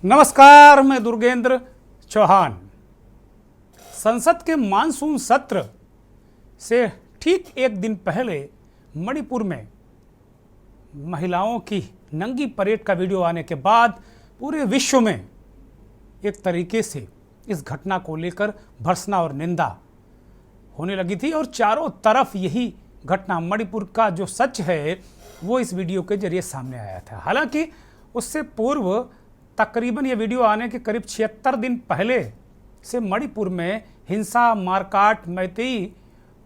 नमस्कार, मैं दुर्गेंद्र चौहान। संसद के मानसून सत्र से ठीक एक दिन पहले मणिपुर में महिलाओं की नंगी परेड का वीडियो आने के बाद पूरे विश्व में एक तरीके से इस घटना को लेकर भर्त्सना और निंदा होने लगी थी और चारों तरफ यही घटना, मणिपुर का जो सच है वो इस वीडियो के जरिए सामने आया था। हालांकि उससे पूर्व तकरीबन ये वीडियो आने के करीब 76 दिन पहले से मणिपुर में हिंसा, मारकाट मैतेई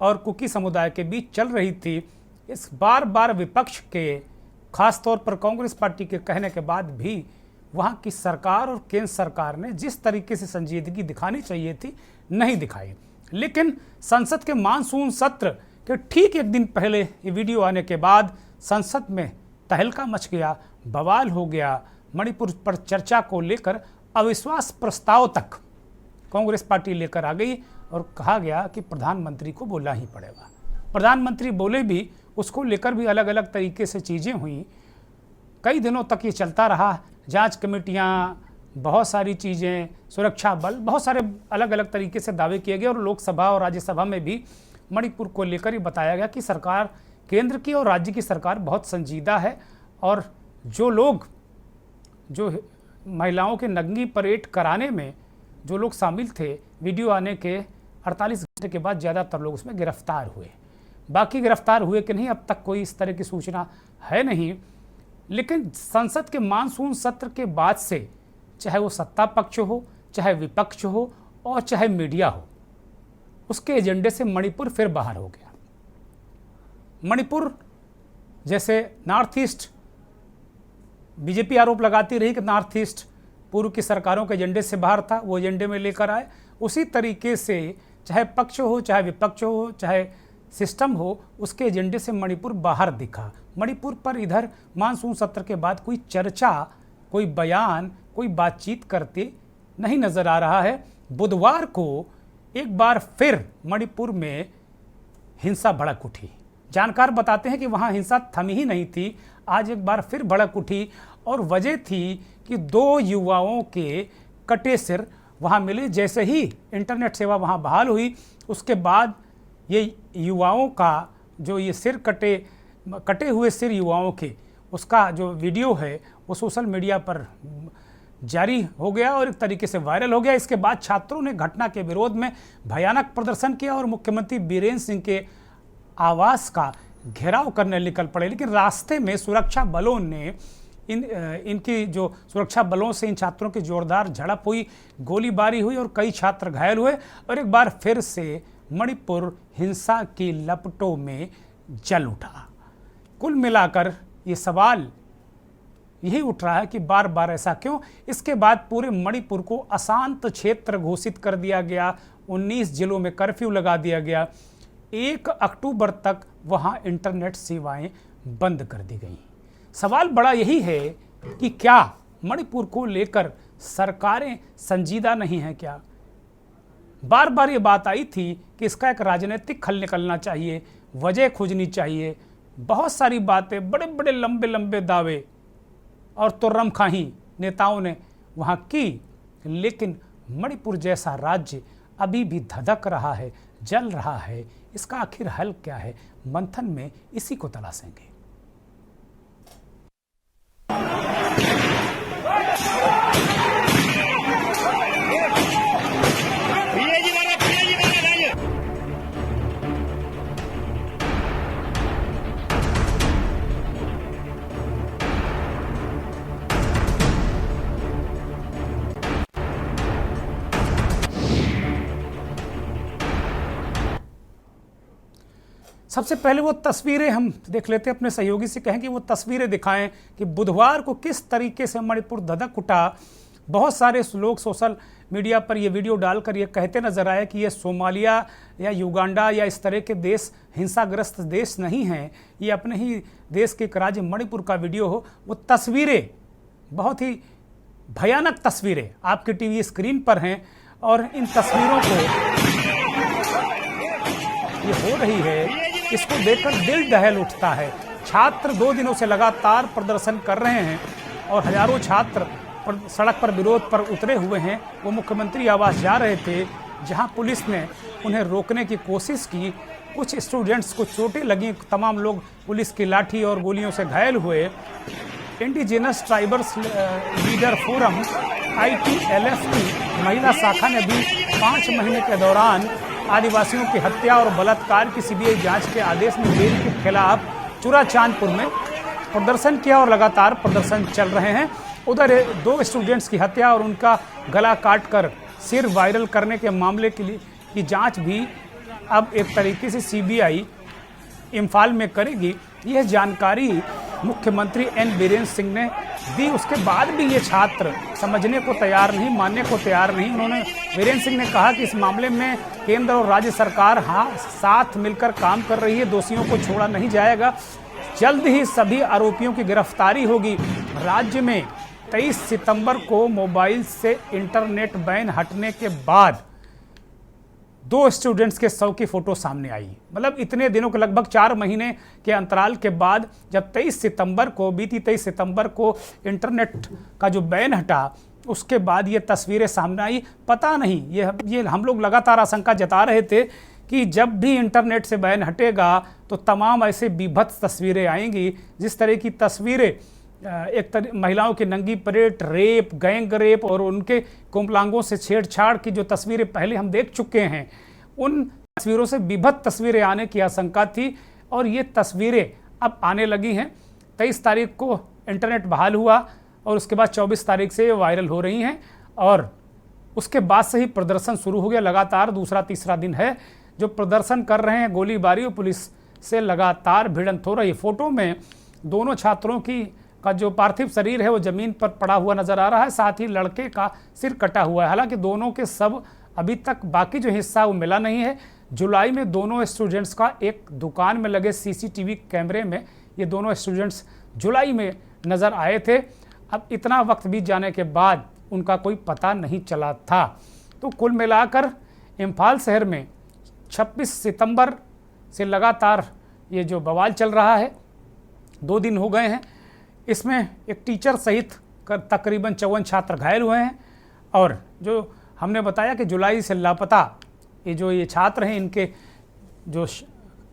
और कुकी समुदाय के बीच चल रही थी। इस बार बार विपक्ष के, खास तौर पर कांग्रेस पार्टी के कहने के बाद भी वहाँ की सरकार और केंद्र सरकार ने जिस तरीके से संजीदगी दिखानी चाहिए थी नहीं दिखाई। लेकिन संसद के मानसून सत्र के ठीक एक दिन पहले ये वीडियो आने के बाद संसद में तहलका मच गया, बवाल हो गया। मणिपुर पर चर्चा को लेकर अविश्वास प्रस्ताव तक कांग्रेस पार्टी लेकर आ गई और कहा गया कि प्रधानमंत्री को बोलना ही पड़ेगा। प्रधानमंत्री बोले भी, उसको लेकर भी अलग अलग तरीके से चीज़ें हुई। कई दिनों तक ये चलता रहा, जांच कमेटियां, बहुत सारी चीज़ें, सुरक्षा बल, बहुत सारे अलग अलग तरीके से दावे किए गए और लोकसभा और राज्यसभा में भी मणिपुर को लेकर ही बताया गया कि सरकार, केंद्र की और राज्य की सरकार बहुत संजीदा है और जो महिलाओं के नंगी परेड कराने में जो लोग शामिल थे, वीडियो आने के 48 घंटे के बाद ज़्यादातर लोग उसमें गिरफ्तार हुए। बाकी गिरफ्तार हुए कि नहीं, अब तक कोई इस तरह की सूचना है नहीं। लेकिन संसद के मानसून सत्र के बाद से, चाहे वो सत्ता पक्ष हो, चाहे विपक्ष हो और चाहे मीडिया हो, उसके एजेंडे से मणिपुर फिर बाहर हो गया। मणिपुर जैसे नॉर्थ ईस्ट, बीजेपी आरोप लगाती रही कि नॉर्थ ईस्ट पूर्व की सरकारों के एजेंडे से बाहर था, वो एजेंडे में लेकर आए। उसी तरीके से चाहे पक्ष हो, चाहे विपक्ष हो, चाहे सिस्टम हो, उसके एजेंडे से मणिपुर बाहर दिखा। मणिपुर पर इधर मानसून सत्र के बाद कोई चर्चा, कोई बयान, कोई बातचीत करते नहीं नजर आ रहा है। बुधवार को एक बार फिर मणिपुर में हिंसा भड़क उठी। जानकार बताते हैं कि वहां हिंसा थमी ही नहीं थी, आज एक बार फिर भड़क उठी और वजह थी कि 2 युवाओं के कटे सिर वहां मिले। जैसे ही इंटरनेट सेवा वहां बहाल हुई, उसके बाद ये युवाओं का जो ये सिर कटे हुए सिर युवाओं के, उसका जो वीडियो है वो सोशल मीडिया पर जारी हो गया और एक तरीके से वायरल हो गया। इसके बाद छात्रों ने घटना के विरोध में भयानक प्रदर्शन किया और मुख्यमंत्री बीरेन्द्र सिंह के आवास का घेराव करने निकल पड़े। लेकिन रास्ते में सुरक्षा बलों ने इनकी जो सुरक्षा बलों से इन छात्रों की जोरदार झड़प हुई, गोलीबारी हुई और कई छात्र घायल हुए और एक बार फिर से मणिपुर हिंसा की लपटों में जल उठा। कुल मिलाकर ये सवाल यही उठ रहा है कि बार बार ऐसा क्यों। इसके बाद पूरे मणिपुर को अशांत क्षेत्र घोषित कर दिया गया, 19 जिलों में कर्फ्यू लगा दिया गया, 1 अक्टूबर तक वहां इंटरनेट सेवाएं बंद कर दी गई। सवाल बड़ा यही है कि क्या मणिपुर को लेकर सरकारें संजीदा नहीं हैं क्या? बार बार ये बात आई थी कि इसका एक राजनीतिक हल निकलना चाहिए, वजह खोजनी चाहिए। बहुत सारी बातें, बड़े बड़े लंबे लंबे दावे और तुर्रमखाही नेताओं ने वहाँ की, लेकिन मणिपुर जैसा राज्य अभी भी धधक रहा है, जल रहा है। इसका आखिर हल क्या है? मंथन में इसी को तलाशेंगे। सबसे पहले वो तस्वीरें हम देख लेते हैं, अपने सहयोगी से कहें कि वो तस्वीरें दिखाएं कि बुधवार को किस तरीके से मणिपुर धधक उठा। बहुत सारे लोग सोशल मीडिया पर ये वीडियो डालकर ये कहते नजर आए कि ये सोमालिया या युगांडा या इस तरह के देश, हिंसाग्रस्त देश नहीं हैं, ये अपने ही देश के एक राज्य मणिपुर का वीडियो हो। वो तस्वीरें, बहुत ही भयानक तस्वीरें आपके टीवी स्क्रीन पर हैं और इन तस्वीरों को ये हो रही है, इसको देखकर दिल दहल उठता है। छात्र 2 दिनों से लगातार प्रदर्शन कर रहे हैं और हजारों छात्र सड़क पर विरोध पर उतरे हुए हैं, वो मुख्यमंत्री आवास जा रहे थे, जहां पुलिस ने उन्हें रोकने की कोशिश की। कुछ स्टूडेंट्स को चोटें लगीं, तमाम लोग पुलिस की लाठी और गोलियों से घायल हुए। इंडिजिनस ट्राइबर्स लीडर फोरम ITLF की महिला शाखा ने भी 5 महीने के दौरान आदिवासियों की हत्या और बलात्कार की CBI जांच के आदेश में देरी के खिलाफ चुराचांदपुर में प्रदर्शन किया और लगातार प्रदर्शन चल रहे हैं। उधर 2 स्टूडेंट्स की हत्या और उनका गला काटकर सिर वायरल करने के मामले के लिए की जांच भी अब एक तरीके से CBI इम्फाल में करेगी। यह जानकारी मुख्यमंत्री N बीरेंद्र सिंह ने दी। उसके बाद भी ये छात्र समझने को तैयार नहीं, मानने को तैयार नहीं। उन्होंने बीरेंद्र सिंह ने कहा कि इस मामले में केंद्र और राज्य सरकार साथ मिलकर काम कर रही है, दोषियों को छोड़ा नहीं जाएगा, जल्द ही सभी आरोपियों की गिरफ्तारी होगी। राज्य में 23 सितंबर को मोबाइल से इंटरनेट बैन हटने के बाद 2 स्टूडेंट्स के शव की फोटो सामने आई। मतलब इतने दिनों के लगभग 4 महीने के अंतराल के बाद जब बीती 23 सितंबर को इंटरनेट का जो बैन हटा, उसके बाद ये तस्वीरें सामने आई। पता नहीं, ये हम लोग लगातार आशंका जता रहे थे कि जब भी इंटरनेट से बैन हटेगा तो तमाम ऐसे बीभत्स तस्वीरें आएंगी, जिस तरह की तस्वीरें महिलाओं की नंगी परेड, रेप, गैंग रेप और उनके कुंभलांगों से छेड़छाड़ की जो तस्वीरें पहले हम देख चुके हैं, उन तस्वीरों से विभत्स तस्वीरें आने की आशंका थी और ये तस्वीरें अब आने लगी हैं। 23 तारीख को इंटरनेट बहाल हुआ और उसके बाद 24 तारीख से ये वायरल हो रही हैं और उसके बाद से ही प्रदर्शन शुरू हो गया। लगातार दूसरा तीसरा दिन है जो प्रदर्शन कर रहे हैं। गोलीबारी और पुलिस से लगातार भिड़ंत हो रही है। फोटो में दोनों छात्रों का जो पार्थिव शरीर है वो जमीन पर पड़ा हुआ नजर आ रहा है, साथ ही लड़के का सिर कटा हुआ है। हालांकि दोनों के सब अभी तक बाकी जो हिस्सा वो मिला नहीं है। जुलाई में दोनों स्टूडेंट्स का एक दुकान में लगे CCTV कैमरे में ये दोनों स्टूडेंट्स जुलाई में नज़र आए थे। अब इतना वक्त बीत जाने के बाद उनका कोई पता नहीं चला था। तो कुल मिलाकर इम्फाल शहर में 26 सितंबर से लगातार ये जो बवाल चल रहा है, 2 दिन हो गए हैं। इसमें एक टीचर सहित तकरीबन 54 छात्र घायल हुए हैं और जो हमने बताया कि जुलाई से लापता ये छात्र हैं, इनके जो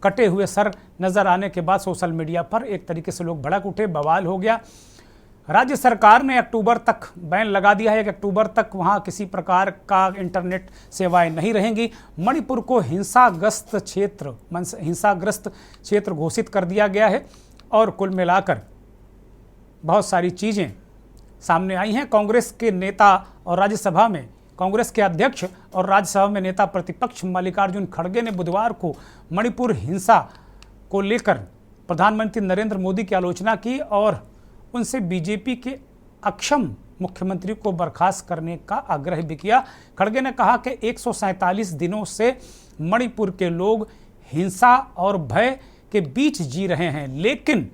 कटे हुए सर नज़र आने के बाद सोशल मीडिया पर एक तरीके से लोग भड़क उठे, बवाल हो गया। राज्य सरकार ने अक्टूबर तक बैन लगा दिया है कि अक्टूबर तक वहाँ किसी प्रकार का इंटरनेट सेवाएं नहीं रहेंगी। मणिपुर को हिंसाग्रस्त क्षेत्र घोषित कर दिया गया है और कुल मिलाकर बहुत सारी चीज़ें सामने आई हैं। कांग्रेस के नेता और राज्यसभा में कांग्रेस के अध्यक्ष और राज्यसभा में नेता प्रतिपक्ष मल्लिकार्जुन खड़गे ने बुधवार को मणिपुर हिंसा को लेकर प्रधानमंत्री नरेंद्र मोदी की आलोचना की और उनसे बीजेपी के अक्षम मुख्यमंत्री को बर्खास्त करने का आग्रह भी किया। खड़गे ने कहा कि 147 दिनों से मणिपुर के लोग हिंसा और भय के बीच जी रहे हैं, लेकिन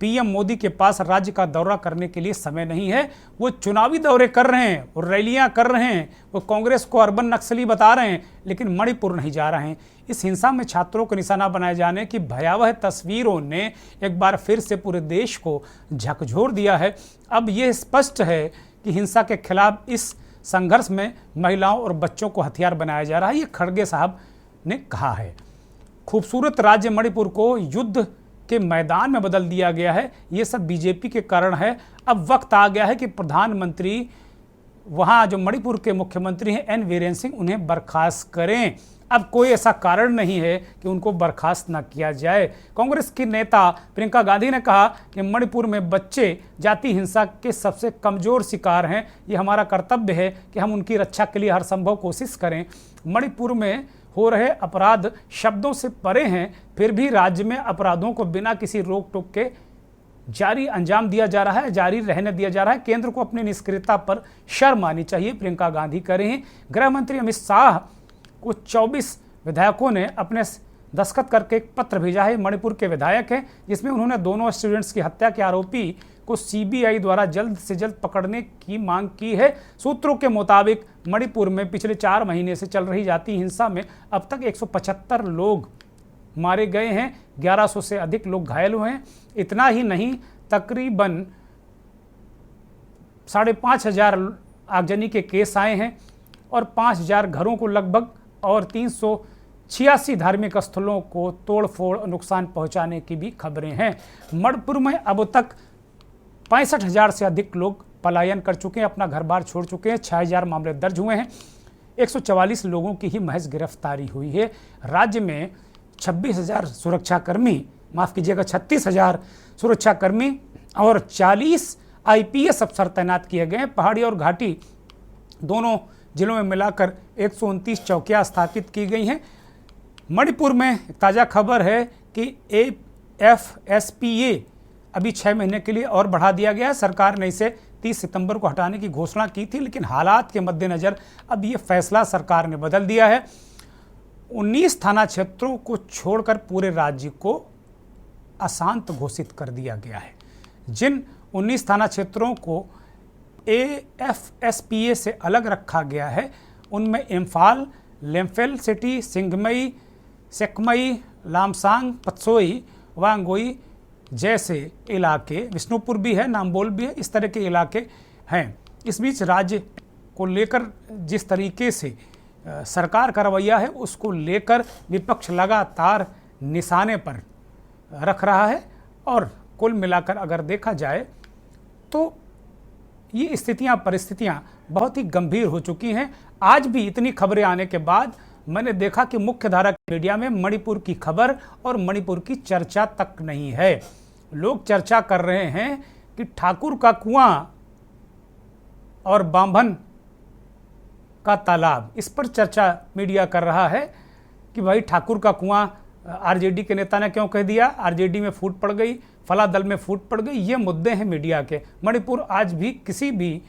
PM मोदी के पास राज्य का दौरा करने के लिए समय नहीं है। वो चुनावी दौरे कर रहे हैं और रैलियां कर रहे हैं, वो कांग्रेस को अर्बन नक्सली बता रहे हैं, लेकिन मणिपुर नहीं जा रहे हैं। इस हिंसा में छात्रों को निशाना बनाए जाने की भयावह तस्वीरों ने एक बार फिर से पूरे देश को झकझोर दिया है। अब ये स्पष्ट है कि हिंसा के खिलाफ इस संघर्ष में महिलाओं और बच्चों को हथियार बनाया जा रहा है, ये खड़गे साहब ने कहा है। खूबसूरत राज्य मणिपुर को युद्ध के मैदान में बदल दिया गया है, ये सब बीजेपी के कारण है। अब वक्त आ गया है कि प्रधानमंत्री वहाँ जो मणिपुर के मुख्यमंत्री हैं N बीरेंद्र सिंह, उन्हें बर्खास्त करें। अब कोई ऐसा कारण नहीं है कि उनको बर्खास्त ना किया जाए। कांग्रेस की नेता प्रियंका गांधी ने कहा कि मणिपुर में बच्चे जाति हिंसा के सबसे कमज़ोर शिकार हैं, ये हमारा कर्तव्य है कि हम उनकी रक्षा के लिए हर संभव कोशिश करें। मणिपुर में हो रहे अपराध शब्दों से परे हैं, फिर भी राज्य में अपराधों को बिना किसी रोक टोक के जारी अंजाम दिया जा रहा है, जारी रहने दिया जा रहा है। केंद्र को अपनी निष्क्रियता पर शर्म आनी चाहिए, प्रियंका गांधी कह रही हैं। गृह मंत्री अमित शाह को 24 विधायकों ने अपने दस्तखत करके एक पत्र भेजा है। मणिपुर के विधायक हैं, जिसमें उन्होंने दोनों स्टूडेंट्स की हत्या के आरोपी को CBI द्वारा जल्द से जल्द पकड़ने की मांग की है। सूत्रों के मुताबिक मणिपुर में पिछले 4 महीने से चल रही जाति हिंसा में अब तक 175 लोग मारे गए हैं, 1100 से अधिक लोग घायल हुए हैं। इतना ही नहीं, तकरीबन 5,500 आगजनी के केस आए हैं और 5,000 घरों को लगभग और 386 धार्मिक स्थलों को तोड़फोड़ नुकसान पहुंचाने की भी खबरें हैं। मणिपुर में अब तक 65,000 से अधिक लोग पलायन कर चुके हैं, अपना घर बार छोड़ चुके हैं। 6,000 मामले दर्ज हुए हैं। 144 लोगों की ही महज गिरफ्तारी हुई है। राज्य में 26,000 सुरक्षाकर्मी, माफ कीजिएगा 36,000 सुरक्षाकर्मी और 40 IPS अफसर तैनात किए गए हैं। पहाड़ी और घाटी दोनों जिलों में मिलाकर 129 चौकियां स्थापित की गई हैं। मणिपुर में ताज़ा खबर है कि FSPA अभी 6 महीने के लिए और बढ़ा दिया गया है। सरकार ने इसे 30 सितंबर को हटाने की घोषणा की थी, लेकिन हालात के मद्देनज़र अब ये फैसला सरकार ने बदल दिया है। 19 थाना क्षेत्रों को छोड़कर पूरे राज्य को अशांत घोषित कर दिया गया है। जिन 19 थाना क्षेत्रों को FSPA से अलग रखा गया है उनमें इम्फाल, लेम्फेल सिटी, सिंघमई, सेकमई, लामसांग, पत्सोई, वांगोई जैसे इलाके, विष्णुपुर भी है, नामबोल भी है, इस तरह के इलाके हैं। इस बीच राज्य को लेकर जिस तरीके से सरकार का रवैया है उसको लेकर विपक्ष लगातार निशाने पर रख रहा है और कुल मिलाकर अगर देखा जाए तो ये परिस्थितियां बहुत ही गंभीर हो चुकी हैं। आज भी इतनी खबरें आने के बाद मैंने देखा कि मुख्यधारा के मीडिया में मणिपुर की खबर और मणिपुर की चर्चा तक नहीं है। लोग चर्चा कर रहे हैं कि ठाकुर का कुआं और बांभन का तालाब, इस पर चर्चा मीडिया कर रहा है कि भाई ठाकुर का कुआं RJD के नेता ने क्यों कह दिया, RJD में फूट पड़ गई, फला दल में फूट पड़ गई। ये मुद्दे हैं मीडिया के। मणिपुर आज भी किसी भी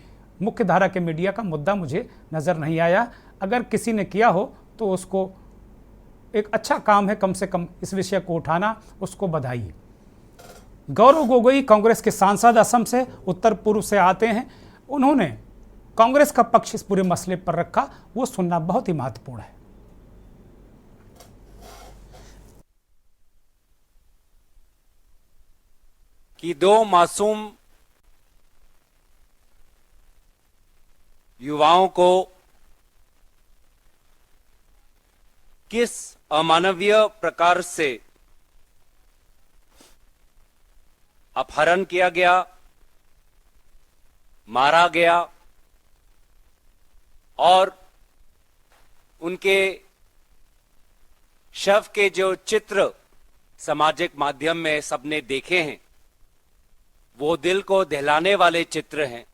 मुख्य धारा के मीडिया का मुद्दा मुझे नज़र नहीं आया। अगर किसी ने किया हो तो उसको एक अच्छा काम है कम से कम इस विषय को उठाना, उसको बधाई। गौरव गोगोई कांग्रेस के सांसद असम से, उत्तर पूर्व से आते हैं। उन्होंने कांग्रेस का पक्ष इस पूरे मसले पर रखा, वो सुनना बहुत ही महत्वपूर्ण है। कि 2 मासूम युवाओं को किस अमानवीय प्रकार से अपहरण किया गया, मारा गया और उनके शव के जो चित्र सामाजिक माध्यम में सबने देखे हैं वो दिल को दहलाने वाले चित्र हैं।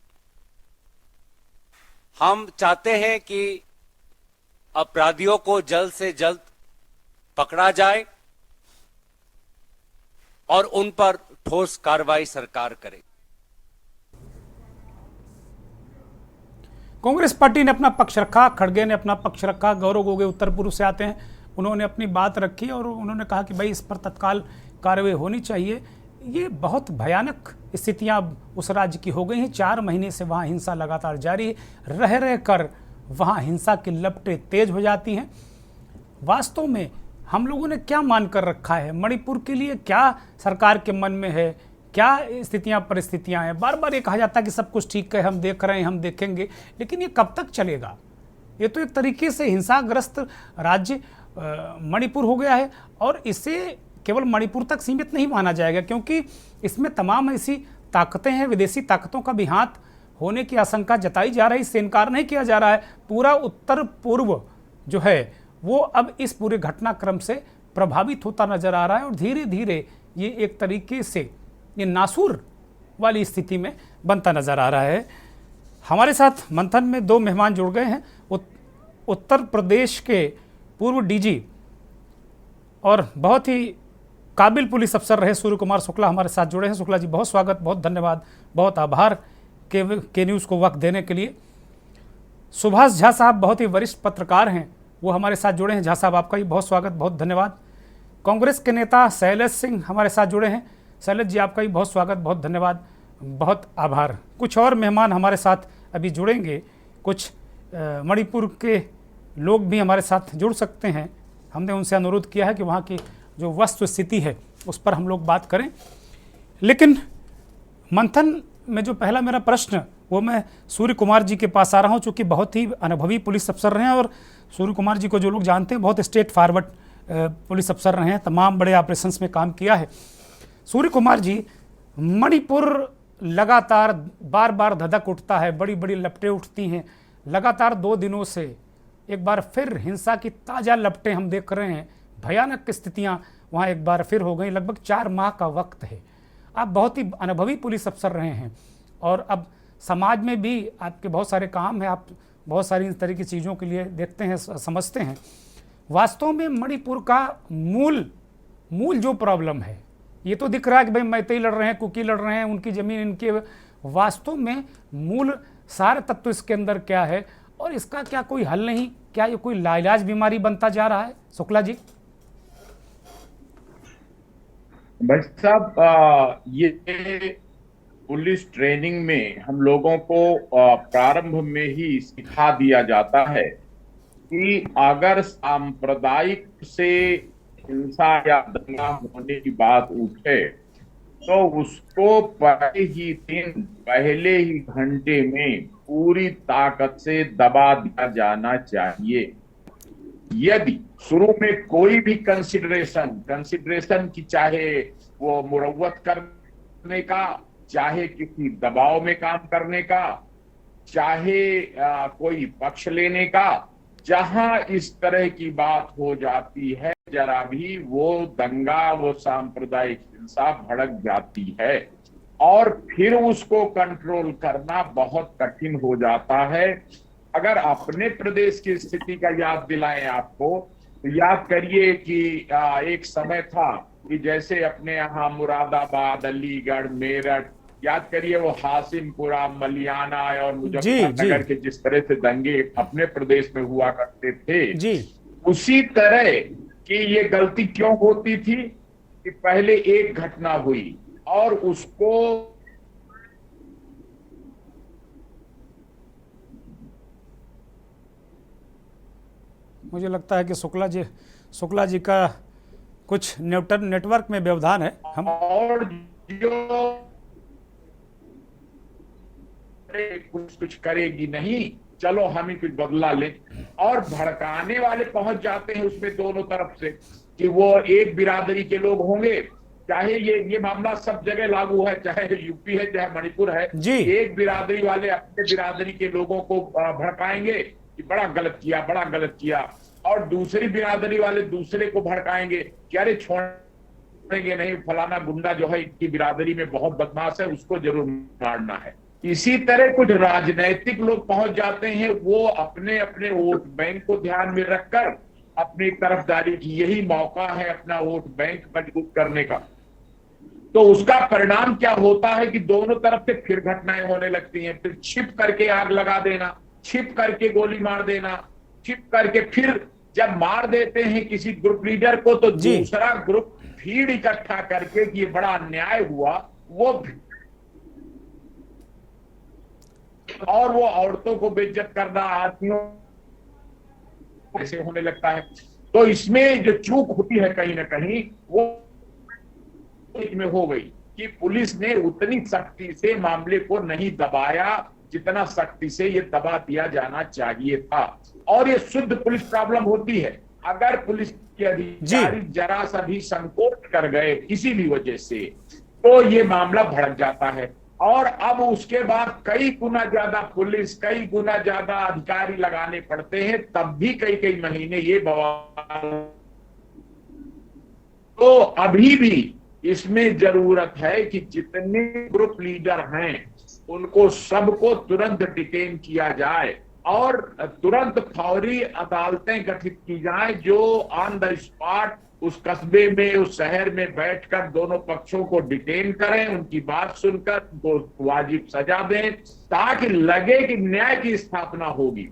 हम चाहते हैं कि अपराधियों को जल्द से जल्द पकड़ा जाए और उन पर ठोस कार्रवाई सरकार करे। कांग्रेस पार्टी ने अपना पक्ष रखा, खड़गे ने अपना पक्ष रखा। गौरव गोगोई उत्तर पूर्व से आते हैं, उन्होंने अपनी बात रखी और उन्होंने कहा कि भाई इस पर तत्काल कार्रवाई होनी चाहिए। ये बहुत भयानक स्थितियां उस राज्य की हो गई हैं। 4 महीने से वहाँ हिंसा लगातार जारी है। रह कर वहाँ हिंसा की लपटें तेज हो जाती हैं। वास्तव में हम लोगों ने क्या मान कर रखा है, मणिपुर के लिए क्या सरकार के मन में है, क्या स्थितियां परिस्थितियां हैं। बार बार ये कहा जाता है कि सब कुछ ठीक है, हम देख रहे हैं, हम देखेंगे, लेकिन ये कब तक चलेगा। ये तो एक तरीके से हिंसाग्रस्त राज्य मणिपुर हो गया है और इसे केवल मणिपुर तक सीमित नहीं माना जाएगा, क्योंकि इसमें तमाम ऐसी ताकतें हैं, विदेशी ताकतों का भी हाथ होने की आशंका जताई जा रही है। इससे इनकार नहीं किया जा रहा है। पूरा उत्तर पूर्व जो है वो अब इस पूरे घटनाक्रम से प्रभावित होता नजर आ रहा है और धीरे धीरे ये एक तरीके से ये नासूर वाली स्थिति में बनता नजर आ रहा है। हमारे साथ मंथन में 2 मेहमान जुड़ गए हैं। उत्तर प्रदेश के पूर्व DG और बहुत ही काबिल पुलिस अफसर रहे सूर्य कुमार शुक्ला हमारे साथ जुड़े हैं। शुक्ला जी, बहुत स्वागत, बहुत धन्यवाद, बहुत आभार के न्यूज़ को वक्त देने के लिए। सुभाष झा साहब बहुत ही वरिष्ठ पत्रकार हैं, वो हमारे साथ जुड़े हैं। झा साहब, आपका भी बहुत स्वागत, बहुत धन्यवाद। कांग्रेस के नेता शैलेश सिंह हमारे साथ जुड़े हैं। शैलेश जी, आपका भी बहुत स्वागत, बहुत धन्यवाद, बहुत आभार। कुछ और मेहमान हमारे साथ अभी जुड़ेंगे, कुछ मणिपुर के लोग भी हमारे साथ जुड़ सकते हैं। हमने उनसे अनुरोध किया है कि वहाँ की जो वस्तु स्थिति है उस पर हम लोग बात करें। लेकिन मंथन में जो पहला मेरा प्रश्न वो मैं सूर्य कुमार जी के पास आ रहा हूँ, चूँकि बहुत ही अनुभवी पुलिस अफसर रहे हैं और सूर्य कुमार जी को जो लोग जानते हैं बहुत स्ट्रेट फॉरवर्ड पुलिस अफसर रहे हैं, तमाम बड़े ऑपरेशंस में काम किया है। सूर्य कुमार जी, मणिपुर लगातार बार बार धधक उठता है, बड़ी बड़ी लपटें उठती हैं, लगातार 2 दिनों से एक बार फिर हिंसा की ताज़ा लपटें हम देख रहे हैं, भयानक स्थितियां वहां एक बार फिर हो गई। लगभग 4 माह का वक्त है। आप बहुत ही अनुभवी पुलिस अफसर रहे हैं और अब समाज में भी आपके बहुत सारे काम हैं, आप बहुत सारी इस तरह की चीज़ों के लिए देखते हैं, समझते हैं। वास्तव में मणिपुर का मूल जो प्रॉब्लम है, ये तो दिख रहा है कि भाई मैतेई लड़ रहे हैं, कुकी लड़ रहे हैं, उनकी ज़मीन इनके, वास्तव में मूल सार तत्व इसके अंदर क्या है और इसका क्या कोई हल नहीं? क्या ये कोई लाइलाज बीमारी बनता जा रहा है? शुक्ला जी। भाई साहब, ये पुलिस ट्रेनिंग में हम लोगों को प्रारंभ में ही सिखा दिया जाता है कि अगर सांप्रदायिक से हिंसा या दंगा होने की बात उठे तो उसको पहले ही घंटे में पूरी ताकत से दबा दिया जाना चाहिए। यदि शुरू में कोई भी कंसिडरेशन की, चाहे वो मुरव्वत करने का, चाहे किसी दबाव में काम करने का, चाहे कोई पक्ष लेने का, जहां इस तरह की बात हो जाती है जरा भी वो दंगा, वो सांप्रदायिक हिंसा भड़क जाती है और फिर उसको कंट्रोल करना बहुत कठिन हो जाता है। अगर अपने प्रदेश की स्थिति का याद दिलाएं आपको, तो याद करिए कि एक समय था कि जैसे अपने यहाँ मुरादाबाद, अलीगढ़, मेरठ, याद करिए वो हासिमपुरा, मलियाना और मुजफ्फरनगर के जिस तरह से दंगे अपने प्रदेश में हुआ करते थे जी, उसी तरह की ये गलती क्यों होती थी कि पहले एक घटना हुई और उसको मुझे लगता है कि शुक्ला जी का कुछ नेटवर्क में व्यवधान है। हम और जो कुछ करेगी नहीं, चलो हम ही कुछ बदला लें, और भड़काने वाले पहुंच जाते हैं उसमें दोनों तरफ से कि वो एक बिरादरी के लोग होंगे। चाहे ये मामला सब जगह लागू है, चाहे यूपी है चाहे मणिपुर है, एक बिरादरी वाले अपने बिरादरी के लोगों को भड़काएंगे कि बड़ा गलत किया, बड़ा गलत किया, और दूसरी बिरादरी वाले दूसरे को भड़काएंगे कि अरे छोड़ेंगे नहीं, फलाना गुंडा जो है इनकी बिरादरी में बहुत बदमाश है, उसको जरूर मारना है। इसी तरह कुछ राजनैतिक लोग पहुंच जाते हैं, वो अपने अपने वोट बैंक को ध्यान में रखकर अपनी तरफदारी की, यही मौका है अपना वोट बैंक मजबूत करने का। तो उसका परिणाम क्या होता है कि दोनों तरफ से फिर घटनाएं होने लगती हैं। फिर छिप करके आग लगा देना, छिप करके गोली मार देना, छिप करके फिर जब मार देते हैं किसी ग्रुप लीडर को तो दूसरा ग्रुप भीड़ इकट्ठा करके कि ये बड़ा अन्याय हुआ, वो औरतों को बेइज्जत करना, आदमियों ऐसे होने लगता है। तो इसमें जो चूक होती है कहीं ना कहीं वो में हो गई कि पुलिस ने उतनी सख्ती से मामले को नहीं दबाया जितना सख्ती से ये दबा दिया जाना चाहिए था। और ये शुद्ध पुलिस प्रॉब्लम होती है। अगर पुलिस के अधिकारी जरा सा भी संकोच कर गए किसी भी वजह से तो ये मामला भड़क जाता है, और अब उसके बाद कई गुना ज्यादा पुलिस, कई गुना ज्यादा अधिकारी लगाने पड़ते हैं, तब भी कई महीने ये बवाल। तो अभी भी इसमें जरूरत है कि जितने ग्रुप लीडर हैं उनको सबको तुरंत डिटेन किया जाए और तुरंत फौरी अदालतें गठित की जाए जो ऑन द स्पॉट उस कस्बे में, उस शहर में बैठकर दोनों पक्षों को डिटेन करें, उनकी बात सुनकर उनको वाजिब सजा दें, ताकि लगे कि न्याय की स्थापना होगी।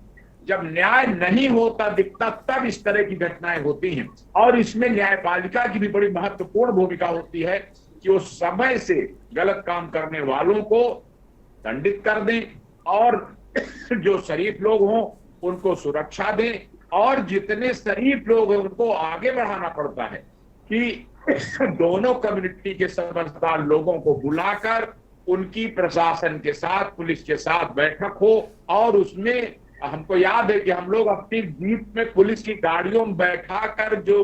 जब न्याय नहीं होता दिखता तब इस तरह की घटनाएं होती हैं, और इसमें न्यायपालिका की भी बड़ी महत्वपूर्ण भूमिका होती है कि वो समय से गलत काम करने वालों को दंडित कर दें और जो शरीफ लोग हों उनको सुरक्षा दें, और जितने शरीफ लोग हैं उनको आगे बढ़ाना पड़ता है कि दोनों कम्युनिटी के समझदार लोगों को बुलाकर उनकी प्रशासन के साथ, पुलिस के साथ बैठक हो, और उसमें हमको याद है कि हम लोग अपनी जीप में पुलिस की गाड़ियों में बैठाकर जो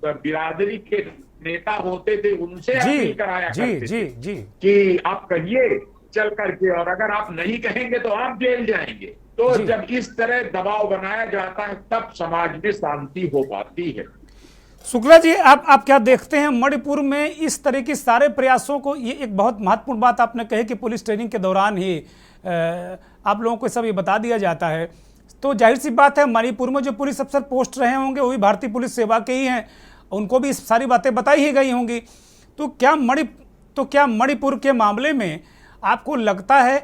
बिरादरी के नेता होते थे उनसे अपील कराया करते थे कि आप कहिए चल करके, और अगर आप नहीं कहेंगे तो आप जेल जाएंगे। तो जब इस तरह दबाव बनाया जाता है तब समाज में शांति हो पाती है। शुक्ला जी, आप क्या देखते हैं मणिपुर में इस तरह के सारे प्रयासों को? ये एक बहुत महत्वपूर्ण बात आपने कही कि पुलिस ट्रेनिंग के दौरान ही आप लोगों को सब ये बता दिया जाता है, तो जाहिर सी बात है मणिपुर में जो पुलिस अफसर पोस्ट रहे होंगे वो भी भारतीय पुलिस सेवा के ही हैं, उनको भी सारी बातें बताई ही गई होंगी। तो क्या मणिपुर के मामले में आपको लगता है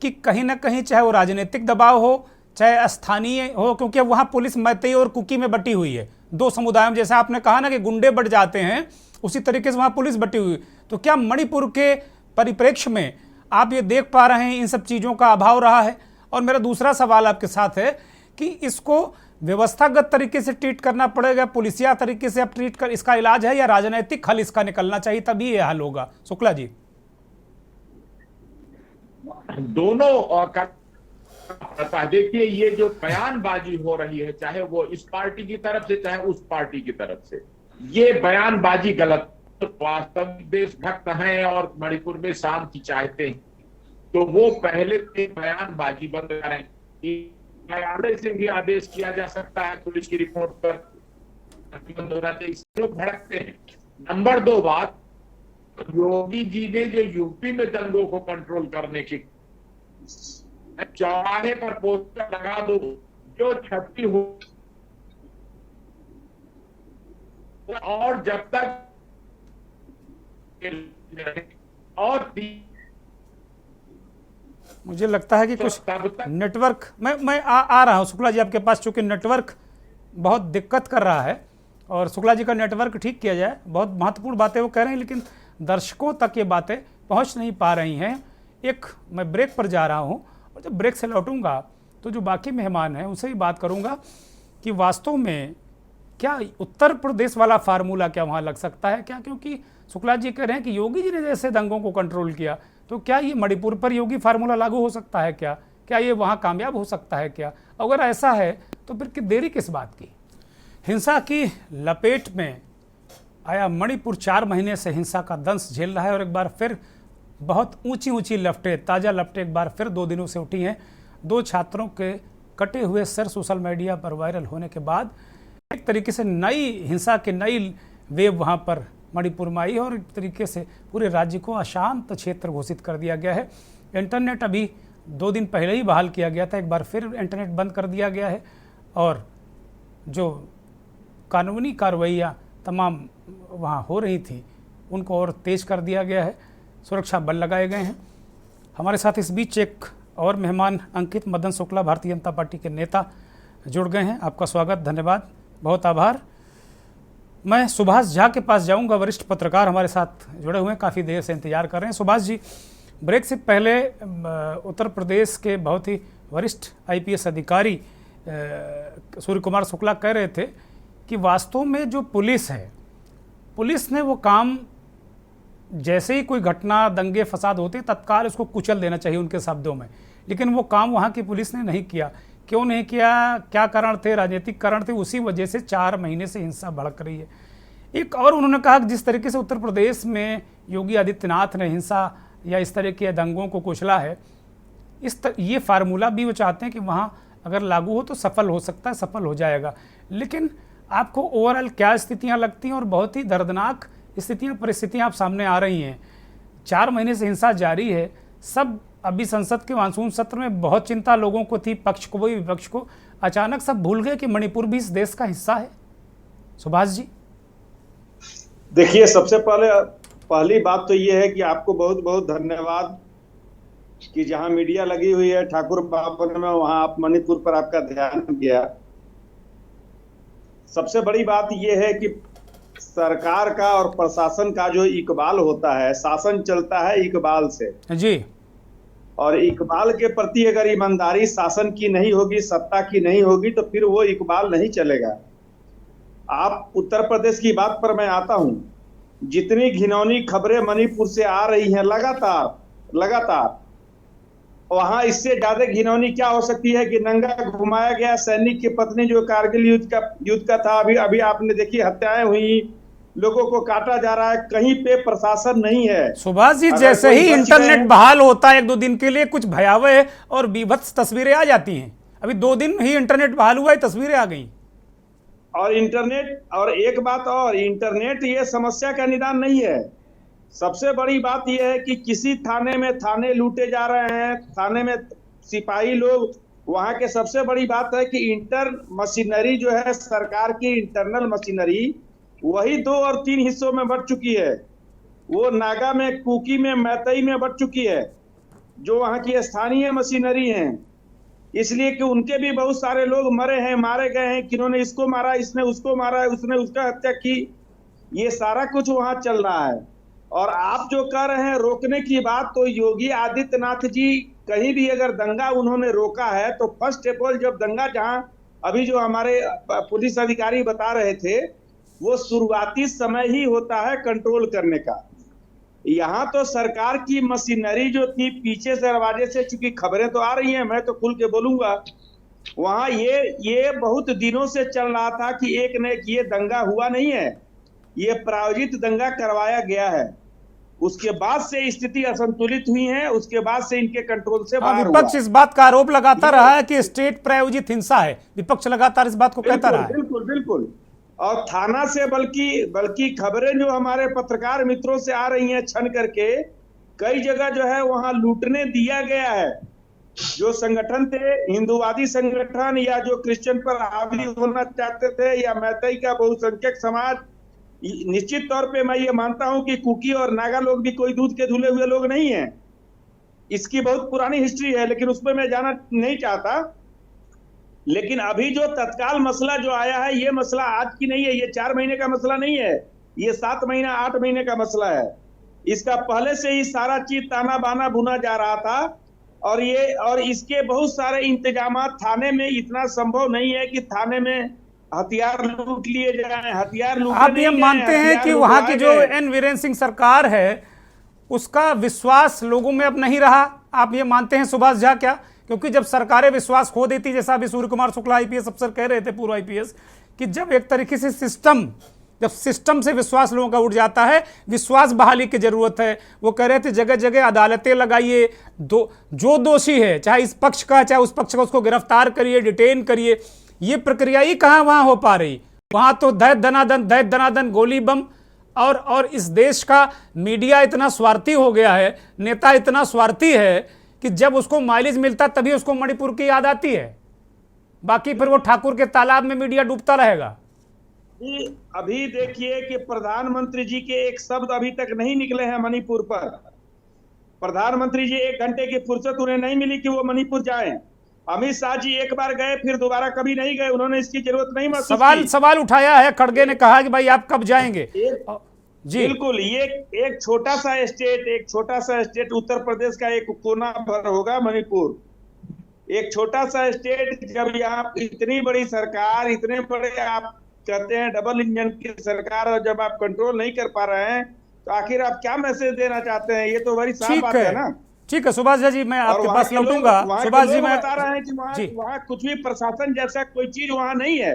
कि कहीं ना कहीं चाहे वो राजनीतिक दबाव हो चाहे स्थानीय हो, क्योंकि वहाँ पुलिस मैतेई और कुकी में बटी हुई है, दो समुदायों में, जैसे आपने कहा ना कि गुंडे बढ़ जाते हैं उसी तरीके से वहाँ पुलिस बटी हुई, तो क्या मणिपुर के परिप्रेक्ष्य में आप ये देख पा रहे हैं इन सब चीज़ों का अभाव रहा है? और मेरा दूसरा सवाल आपके साथ है कि इसको व्यवस्थागत तरीके से ट्रीट करना पड़ेगा, पुलिसिया तरीके से आप ट्रीट कर इसका इलाज है, या राजनीतिक हल इसका निकलना चाहिए तभी ये हल होगा? शुक्ला जी। दोनों का देखिए, ये जो बयानबाजी हो रही है चाहे वो इस पार्टी की तरफ से चाहे उस पार्टी की तरफ से, ये बयानबाजी गलत। वास्तविक देशभक्त हैं और मणिपुर में शांति चाहते हैं तो वो पहले से बयानबाजी बंद करें। न्यायालय से भी आदेश किया जा सकता है पुलिस की रिपोर्ट पर बंद होना चाहिए, इससे लोग भड़कते हैं। नंबर 2 बात, योगी जी ने जो यूपी में दंगों को कंट्रोल करने की, चौराहे पर पोस्टर लगा दो, जो क्षति हो, और जब तक और मुझे लगता है कि कुछ नेटवर्क मैं आ रहा हूं शुक्ला जी आपके पास, चूंकि नेटवर्क बहुत दिक्कत कर रहा है और शुक्ला जी का नेटवर्क ठीक किया जाए। बहुत महत्वपूर्ण बातें वो कह रहे हैं लेकिन दर्शकों तक ये बातें पहुंच नहीं पा रही हैं। मैं ब्रेक पर जा रहा हूं और जब ब्रेक से लौटूंगा तो जो बाकी मेहमान हैं उनसे भी बात करूंगा कि वास्तव में क्या उत्तर प्रदेश वाला फार्मूला क्या वहाँ लग सकता है क्या, क्योंकि शुक्ला जी कह रहे हैं कि योगी जी ने जैसे दंगों को कंट्रोल किया तो क्या ये मणिपुर पर योगी फार्मूला लागू हो सकता है क्या ये वहाँ कामयाब हो सकता है क्या? अगर ऐसा है तो फिर देरी किस बात की? हिंसा की लपेट में आया मणिपुर 4 महीने से हिंसा का दंश झेल रहा है और एक बार फिर बहुत ऊंची लपटें, ताज़ा लपटें एक बार फिर 2 दिनों से उठी हैं। 2 छात्रों के कटे हुए सर सोशल मीडिया पर वायरल होने के बाद एक तरीके से नई हिंसा की नई वेव वहाँ पर मणिपुर में आई और एक तरीके से पूरे राज्य को अशांत क्षेत्र घोषित कर दिया गया है। इंटरनेट अभी 2 दिन पहले ही बहाल किया गया था, एक बार फिर इंटरनेट बंद कर दिया गया है और जो कानूनी कार्रवाइयाँ तमाम वहाँ हो रही थी उनको और तेज़ कर दिया गया है, सुरक्षा बल लगाए गए हैं। हमारे साथ इस बीच एक और मेहमान अंकित मदन शुक्ला भारतीय जनता पार्टी के नेता जुड़ गए हैं। आपका स्वागत, धन्यवाद, बहुत आभार। मैं सुभाष झा के पास जाऊंगा, वरिष्ठ पत्रकार हमारे साथ जुड़े हुए हैं, काफ़ी देर से इंतजार कर रहे हैं। सुभाष जी, ब्रेक से पहले उत्तर प्रदेश के बहुत ही वरिष्ठ IPS अधिकारी सूर्य कुमार शुक्ला कह रहे थे कि वास्तव में जो पुलिस है, पुलिस ने वो काम, जैसे ही कोई घटना दंगे फसाद होते तत्काल उसको कुचल देना चाहिए उनके शब्दों में, लेकिन वो काम वहाँ की पुलिस ने नहीं किया। क्यों नहीं किया, क्या कारण थे? राजनीतिक कारण थे, उसी वजह से 4 महीने से हिंसा भड़क रही है। एक और उन्होंने कहा कि जिस तरीके से उत्तर प्रदेश में योगी आदित्यनाथ ने हिंसा या इस तरह के दंगों को कुचला है, ये फार्मूला भी वो चाहते हैं कि वहाँ अगर लागू हो तो सफल हो सकता है, सफल हो जाएगा। लेकिन आपको ओवरऑल क्या स्थितियाँ लगती हैं और बहुत ही दर्दनाक स्थितियाँ, परिस्थितियाँ आप सामने आ रही हैं। 4 महीने से हिंसा जारी है। सब अभी संसद के मानसून सत्र में बहुत चिंता लोगों को थी, पक्ष को भी विपक्ष को, अचानक सब भूल गए कि मणिपुर भी इस देश का हिस्सा है। सुभाष जी, देखिए, सबसे पहली बात तो ये है कि आपको बहुत बहुत धन्यवाद कि जहां मीडिया लगी हुई है ठाकुर भवन में, वहां आप मणिपुर पर आपका ध्यान गया। सबसे बड़ी बात यह है कि सरकार का और प्रशासन का जो इकबाल होता है, शासन चलता है इकबाल से जी, और इकबाल के प्रति अगर ईमानदारी शासन की नहीं होगी, सत्ता की नहीं होगी, तो फिर वो इकबाल नहीं चलेगा। आप उत्तर प्रदेश की बात पर मैं आता हूं, जितनी घिनौनी खबरें मणिपुर से आ रही हैं लगातार, लगातार। वहां इससे ज्यादा घिनौनी क्या हो सकती है कि नंगा घुमाया गया सैनिक की पत्नी जो कारगिल युद्ध का था, अभी अभी आपने देखी हत्याएं हुई, लोगों को काटा जा रहा है, कहीं पे प्रशासन नहीं है। सुभाष जी, अगर जैसे कोई ही बच इंटरनेट गए- बहाल होता है 1-2 दिन के लिए, कुछ भयावह और बीभत्स तस्वीरें आ जाती हैं। अभी 2 दिन ही इंटरनेट बहाल हुआ है, तस्वीरें आ गई। और इंटरनेट, और एक बात और, इंटरनेट ये समस्या का निदान नहीं है। सबसे बड़ी बात यह है कि किसी थाने में थाने लूटे जा रहे हैं, थाने में सिपाही लोग, वहां के सबसे बड़ी बात है कि इंटर मशीनरी जो है सरकार की, इंटरनल मशीनरी वही 2 और 3 हिस्सों में बंट चुकी है। वो नागा में, कुकी में, मैतई में बंट चुकी है, जो वहां की स्थानीय मशीनरी है। इसलिए कि उनके भी बहुत सारे लोग मरे हैं, मारे गए हैं, किन्होंने इसको मारा, इसने उसको मारा, उसने उसका हत्या की, ये सारा कुछ वहां चल रहा है। और आप जो कह रहे हैं रोकने की बात, तो योगी आदित्यनाथ जी कहीं भी अगर दंगा उन्होंने रोका है तो फर्स्ट ऑफ ऑल जब दंगा, जहां अभी जो हमारे पुलिस अधिकारी बता रहे थे, वो शुरुआती समय ही होता है कंट्रोल करने का। यहाँ तो सरकार की मशीनरी जो थी पीछे से दरवाजे से, चूंकि खबरें तो आ रही हैं, मैं तो खुल के बोलूंगा, वहां ये बहुत दिनों से चल रहा था कि एक न एक ये दंगा हुआ नहीं है, ये प्रायोजित दंगा करवाया गया है। उसके बाद से स्थिति असंतुलित हुई है, उसके बाद से इनके कंट्रोल से बाहर हुआ। विपक्ष इस बात का आरोप लगाता रहा है कि स्टेट प्रायोजित हिंसा है। विपक्ष लगातार इस बात को कहता रहा है। बिल्कुल बिल्कुल। और थाना से बल्कि खबरें जो हमारे पत्रकार मित्रों से आ रही हैं छन करके, कई जगह जो है वहां लूटने दिया गया है। जो संगठन थे, हिंदूवादी संगठन, या जो क्रिश्चियन पर हावी होना चाहते थे, या मैतई का बहुसंख्यक समाज, निश्चित तौर पे मैं ये मानता हूं कि कुकी और नागा लोग भी कोई दूध के धुले हुए लोग नहीं है। इसकी बहुत पुरानी हिस्ट्री है, लेकिन उसमें मैं जाना नहीं चाहता। लेकिन अभी जो तत्काल मसला जो आया है, ये मसला आज की नहीं है, ये 4 महीने का मसला नहीं है, ये 7 महीना 8 महीने का मसला है। इसका पहले से ही सारा चीज ताना बाना बुना जा रहा था। और इसके बहुत सारे इंतजामात थाने में, इतना संभव नहीं है कि थाने में हथियार लूट लिए जाए। हथियार लूटे आप ये नहीं गए, मानते हैं हथियार कि वहां की जो लुटवाए गए। एन वीरेंद्र सिंह सरकार है, उसका विश्वास लोगों में अब नहीं रहा? आप ये मानते हैं सुभाष झा क्या? क्योंकि जब सरकारें विश्वास खो देती, जैसा अभी सूर्य कुमार शुक्ला आईपीएस अफसर कह रहे थे, पूर्व आईपीएस, कि जब एक तरीके से जब सिस्टम से विश्वास लोगों का उठ जाता है, विश्वास बहाली की जरूरत है। वो कह रहे थे जगह जगह अदालतें लगाइए, जो दोषी है, चाहे इस पक्ष का चाहे उस पक्ष का, उसको गिरफ्तार करिए, डिटेन करिए। ये प्रक्रिया ही कहां वहां हो पा रही? वहां तो दैत दनादन गोली बम। और इस देश का मीडिया इतना स्वार्थी हो गया है, नेता इतना स्वार्थी है कि जब उसको माइलेज मिलता तभी उसको मणिपुर की याद आती है, बाकी फिर वो ठाकुर के तालाब में मीडिया डूबता रहेगा। अभी देखिए कि प्रधानमंत्री जी के एक शब्द अभी तक नहीं निकले हैं मणिपुर पर। प्रधानमंत्री जी 1 घंटे की फुर्सत उन्हें नहीं मिली कि वो मणिपुर जाएं। अमित शाह जी एक बार गए, फिर दोबारा कभी नहीं गए, उन्होंने इसकी जरूरत नहीं महसूस की। सवाल उठाया है, खड़गे ने कहा कि भाई आप कब जाएंगे? जी बिल्कुल। ये एक छोटा सा स्टेट उत्तर प्रदेश का एक कोना भर होगा मणिपुर। एक छोटा सा स्टेट, जब यहाँ इतनी बड़ी सरकार, इतने बड़े आप कहते हैं डबल इंजन की सरकार, और जब आप कंट्रोल नहीं कर पा रहे हैं, तो आखिर आप क्या मैसेज देना चाहते हैं? ये तो बड़ी साफ बात है ना। ठीक है सुभाष जी, मैं आपके पास लौटूंगा। सुभाष जी, मैं बता रहे हैं कि वहाँ कुछ भी प्रशासन जैसा कोई चीज वहाँ नहीं है।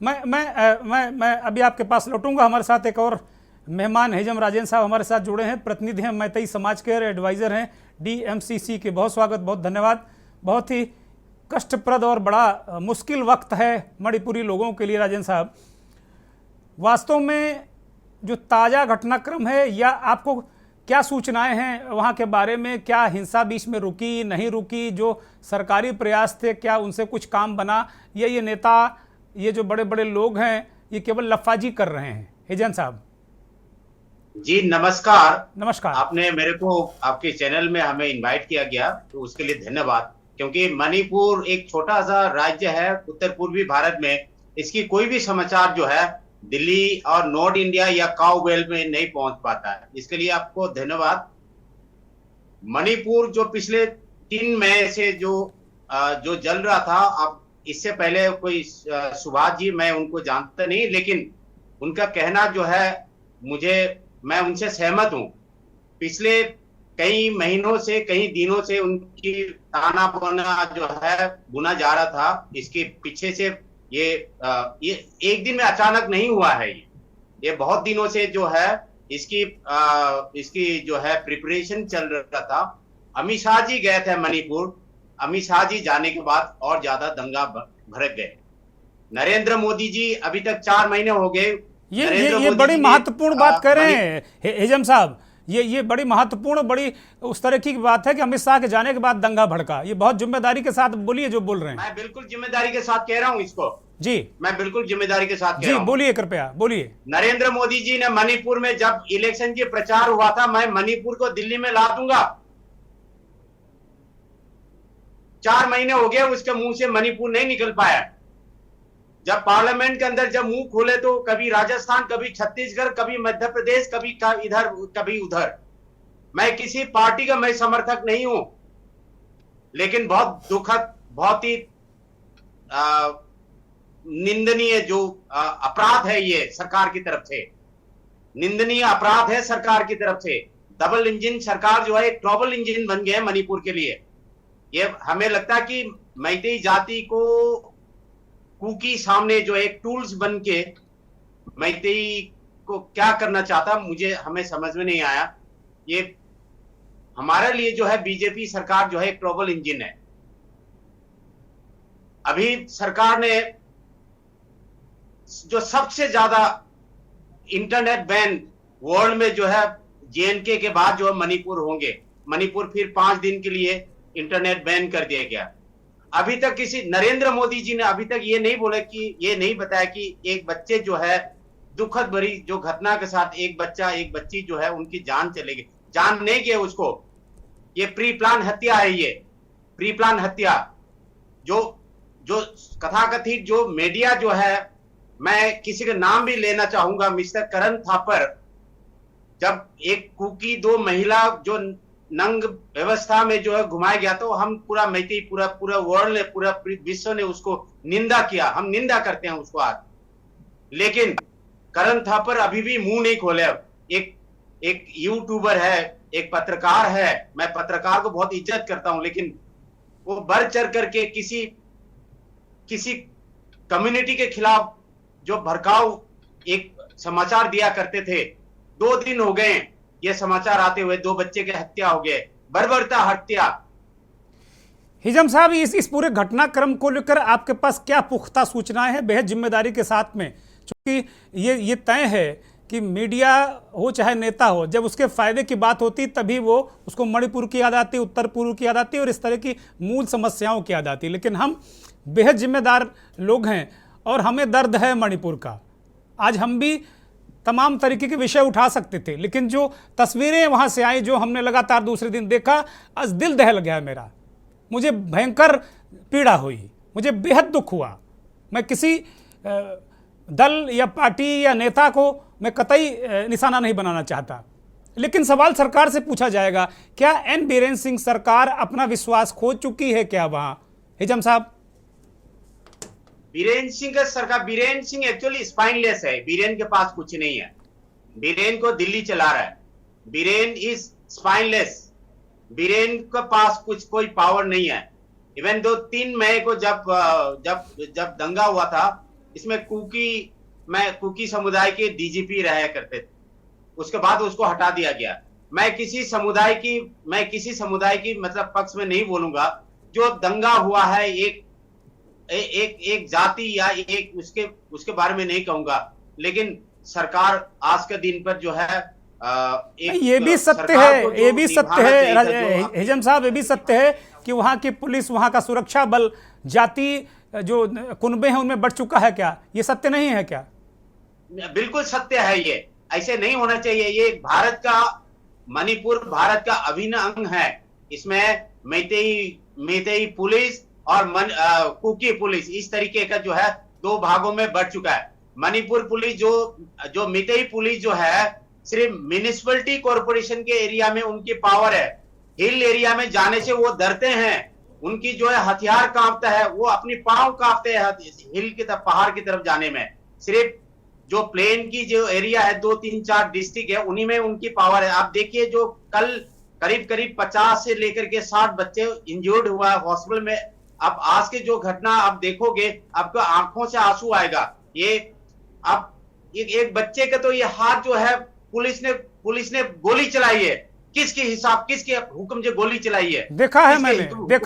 मैं अभी आपके पास लौटूंगा। हमारे साथ एक और मेहमान हिजम राजेंद्र साहब हमारे साथ जुड़े हैं, प्रतिनिधि हैं, मैतई समाज के एडवाइजर हैं DMCC के। बहुत स्वागत, बहुत धन्यवाद। बहुत ही कष्टप्रद और बड़ा मुश्किल वक्त है मणिपुरी लोगों के लिए राजेंद्र साहब। वास्तव में जो ताज़ा घटनाक्रम है, या आपको क्या सूचनाएं हैं वहाँ के बारे में? क्या हिंसा बीच में रुकी, नहीं रुकी? जो सरकारी प्रयास थे, क्या उनसे कुछ काम बना, या ये नेता, ये जो बड़े बड़े लोग हैं, ये केवल लफाजी कर रहे हैं? हिजन साहब जी नमस्कार। नमस्कार। आपने मेरे को आपके चैनल में हमें इनवाइट किया गया, तो उसके लिए धन्यवाद। क्योंकि मणिपुर एक छोटा सा राज्य है उत्तर पूर्वी भारत में, इसकी कोई भी समाचार जो है दिल्ली और नॉर्थ इंडिया या काउ बेल्ट में नहीं पहुंच पाता है, इसके लिए आपको धन्यवाद। मणिपुर जो पिछले 3 मई से जो जल रहा था, अब इससे पहले कोई सुभाष जी, मैं उनको जानता नहीं, लेकिन उनका कहना जो है, मैं उनसे सहमत हूं। पिछले कई महीनों से, कई दिनों से उनकी ताना बाना जो है बुना जा रहा था। इसके पीछे से ये एक दिन में अचानक नहीं हुआ है। ये बहुत दिनों से जो है इसकी जो है प्रिपरेशन चल रहा था। अमित शाह जी गए थे मणिपुर। अमित शाह जी जाने के बाद और ज्यादा दंगा भड़क गए। नरेंद्र मोदी जी अभी तक 4 महीने हो गए। ये बड़ी महत्वपूर्ण बात कर रहे हैं हिजम साहब। ये बड़ी महत्वपूर्ण, बड़ी उस तरह की बात है कि अमित शाह के जाने के बाद दंगा भड़का। ये बहुत जिम्मेदारी के साथ बोलिए जो बोल रहे हैं। मैं बिल्कुल जिम्मेदारी के साथ कह रहा हूं इसको जी। मैं बिल्कुल जिम्मेदारी के साथ कह जी रहा हूं। बोलिए, कृपया बोलिए। नरेंद्र मोदी जी ने मणिपुर में जब इलेक्शन के प्रचार हुआ था, मैं मणिपुर को दिल्ली में ला दूंगा। 4 महीने हो गए उसके मुंह से मणिपुर नहीं निकल पाया। जब पार्लियामेंट के अंदर जब मुंह खोले तो कभी राजस्थान, कभी छत्तीसगढ़, कभी मध्य प्रदेश, कभी इधर, कभी उधर। मैं किसी पार्टी का मैं समर्थक नहीं हूं, लेकिन बहुत दुखद, बहुत ही निंदनीय जो अपराध है ये सरकार की तरफ से, निंदनीय अपराध है सरकार की तरफ से। डबल इंजन सरकार जो है एक ट्रबल इंजन बन गया है मणिपुर के लिए। ये हमें लगता है कि मैतेई जाति को कुकी सामने जो एक टूल्स बन के मैतेई को क्या करना चाहता हमें समझ में नहीं आया। ये हमारे लिए जो है बीजेपी सरकार जो है एक ट्रबल इंजन है। अभी सरकार ने जो सबसे ज्यादा इंटरनेट बैन वर्ल्ड में जो है जेएनके के बाद जो है मणिपुर होंगे। मणिपुर फिर 5 दिन के लिए इंटरनेट बैन कर दिया गया। अभी तक नरेंद्र मोदी जी ने अभी तक ये नहीं बोला कि ये नहीं बताया कि एक बच्चे जो है दुखद भरी जो घटना के साथ एक बच्ची जो है उनकी जान चलेगी। जान नहीं गए उसको। ये प्री प्लान हत्या है। ये प्री प्लान हत्या जो कथाकथित जो मीडिया जो है, मैं किसी का नाम भी लेना चाहूंगा, मिस्टर करण थापर। जब एक कुकी 2 महिला जो नंग व्यवस्था में जो है घुमाया गया तो हम पूरा मैतेई पूरा वर्ल्ड ने, पूरा विश्व ने उसको निंदा किया। हम निंदा करते हैं उसको आज, लेकिन करण थापर अभी भी मुंह नहीं खोले। एक यूट्यूबर है, एक पत्रकार है। मैं पत्रकार को बहुत इज्जत करता हूं, लेकिन वो बढ़ चढ़ करके किसी कम्युनिटी के खिलाफ जो भड़काऊ एक समाचार दिया करते थे। 2 दिन हो गए ये समाचार आते हुए, 2 बच्चे के हत्या हो गए, बर्बरता हत्या। हिजम साहब, इस पूरे घटनाक्रम को लेकर आपके पास क्या पुख्ता सूचनाएं हैं बेहद जिम्मेदारी के साथ में? क्योंकि ये तय है कि मीडिया हो चाहे नेता हो, जब उसके फायदे की बात होती तभी वो उसको मणिपुर की याद आती, उत्तर पूर्व की याद आती और इस तरह की मूल समस्याओं की याद आती। लेकिन हम बेहद जिम्मेदार लोग हैं और हमें दर्द है मणिपुर का। आज हम भी तमाम तरीके के विषय उठा सकते थे, लेकिन जो तस्वीरें वहाँ से आई, जो हमने लगातार दूसरे दिन देखा, आज दिल दहल गया मेरा। मुझे भयंकर पीड़ा हुई, मुझे बेहद दुख हुआ। मैं किसी दल या पार्टी या नेता को मैं कतई निशाना नहीं बनाना चाहता, लेकिन सवाल सरकार से पूछा जाएगा, क्या एन बीरेन सिंह सरकार अपना विश्वास खो चुकी है क्या वहाँ? हिजम साहब, बीरेन सिंह का सरकार, बीरेन सिंह एक्चुअली स्पाइनलेस है। बीरेन के पास कुछ नहीं है। बीरेन को दिल्ली चला रहा है। Biren is spineless. बीरेन के पास कोई पावर नहीं है। इवन 3 मई को जब दंगा हुआ था, इसमें कुकी समुदाय के डीजीपी रहा करते थे। उसके बाद उसको हटा दिया गया। मैं किसी समुदाय की मतलब पक्ष में नहीं बोलूंगा। जो दंगा हुआ है एक जाति या एक उसके बारे में नहीं कहूंगा, लेकिन सरकार आज के दिन पर जो है ये भी सत्य है हिजम साहब, ये भी सत्य है कि वहां की पुलिस, वहां का सुरक्षा बल जाति जो कुनबे हैं उनमें बढ़ चुका है। क्या ये सत्य नहीं है क्या? बिल्कुल सत्य है। ये ऐसे नहीं होना चाहिए। ये मणिपुर भारत का अभिन्न अंग है। इसमें मैतेई पुलिस और कुकी पुलिस इस तरीके का जो है 2 भागों में बढ़ चुका है। मणिपुर पुलिस जो मैतेई पुलिस जो है सिर्फ म्युनिसिपैलिटी कॉर्पोरेशन के एरिया में उनकी पावर है। हिल एरिया में जाने से वो डरते हैं। उनकी जो है हथियार कांपता है, वो अपनी पांव कांपते हैं हिल की तरफ, पहाड़ की तरफ जाने में। सिर्फ जो प्लेन की जो एरिया है 2, 3, 4 डिस्ट्रिक्ट है, उन्हीं में उनकी पावर है। आप देखिए जो करीब करीब 50 से लेकर के 60 बच्चे इंजर्ड हुआ है हॉस्पिटल में। अब आज के जो घटना आप देखोगे, आपको आंखों से आंसू आएगा। ये अब एक बच्चे का तो ये हाथ जो है पुलिस ने गोली चलाई है। किसके हुक्म से गोली चलाई है? देखा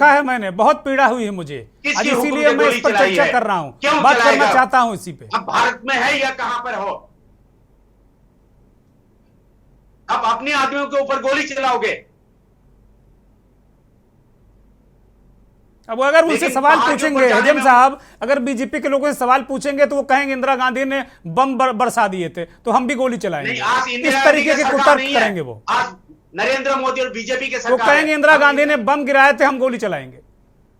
है मैंने बहुत पीड़ा हुई है मुझे, आज इसीलिए मैं इस पर चर्चा कर रहा हूं, बात करना चाहता हूं इसी पे। अब भारत में है या कहां पर हो? अब अपने आदमियों के ऊपर गोली चलाओगे? अब अगर उनसे सवाल पूछेंगे हजम साहब, अगर बीजेपी के लोगों से सवाल पूछेंगे तो वो कहेंगे इंदिरा गांधी ने बम बरसा दिए थे तो हम भी गोली चलाएंगे। इस तरीके के कुतर्क करेंगे वो। आज नरेंद्र मोदी और बीजेपी के सरकार, वो कहेंगे इंदिरा गांधी ने बम गिराए थे हम गोली चलाएंगे।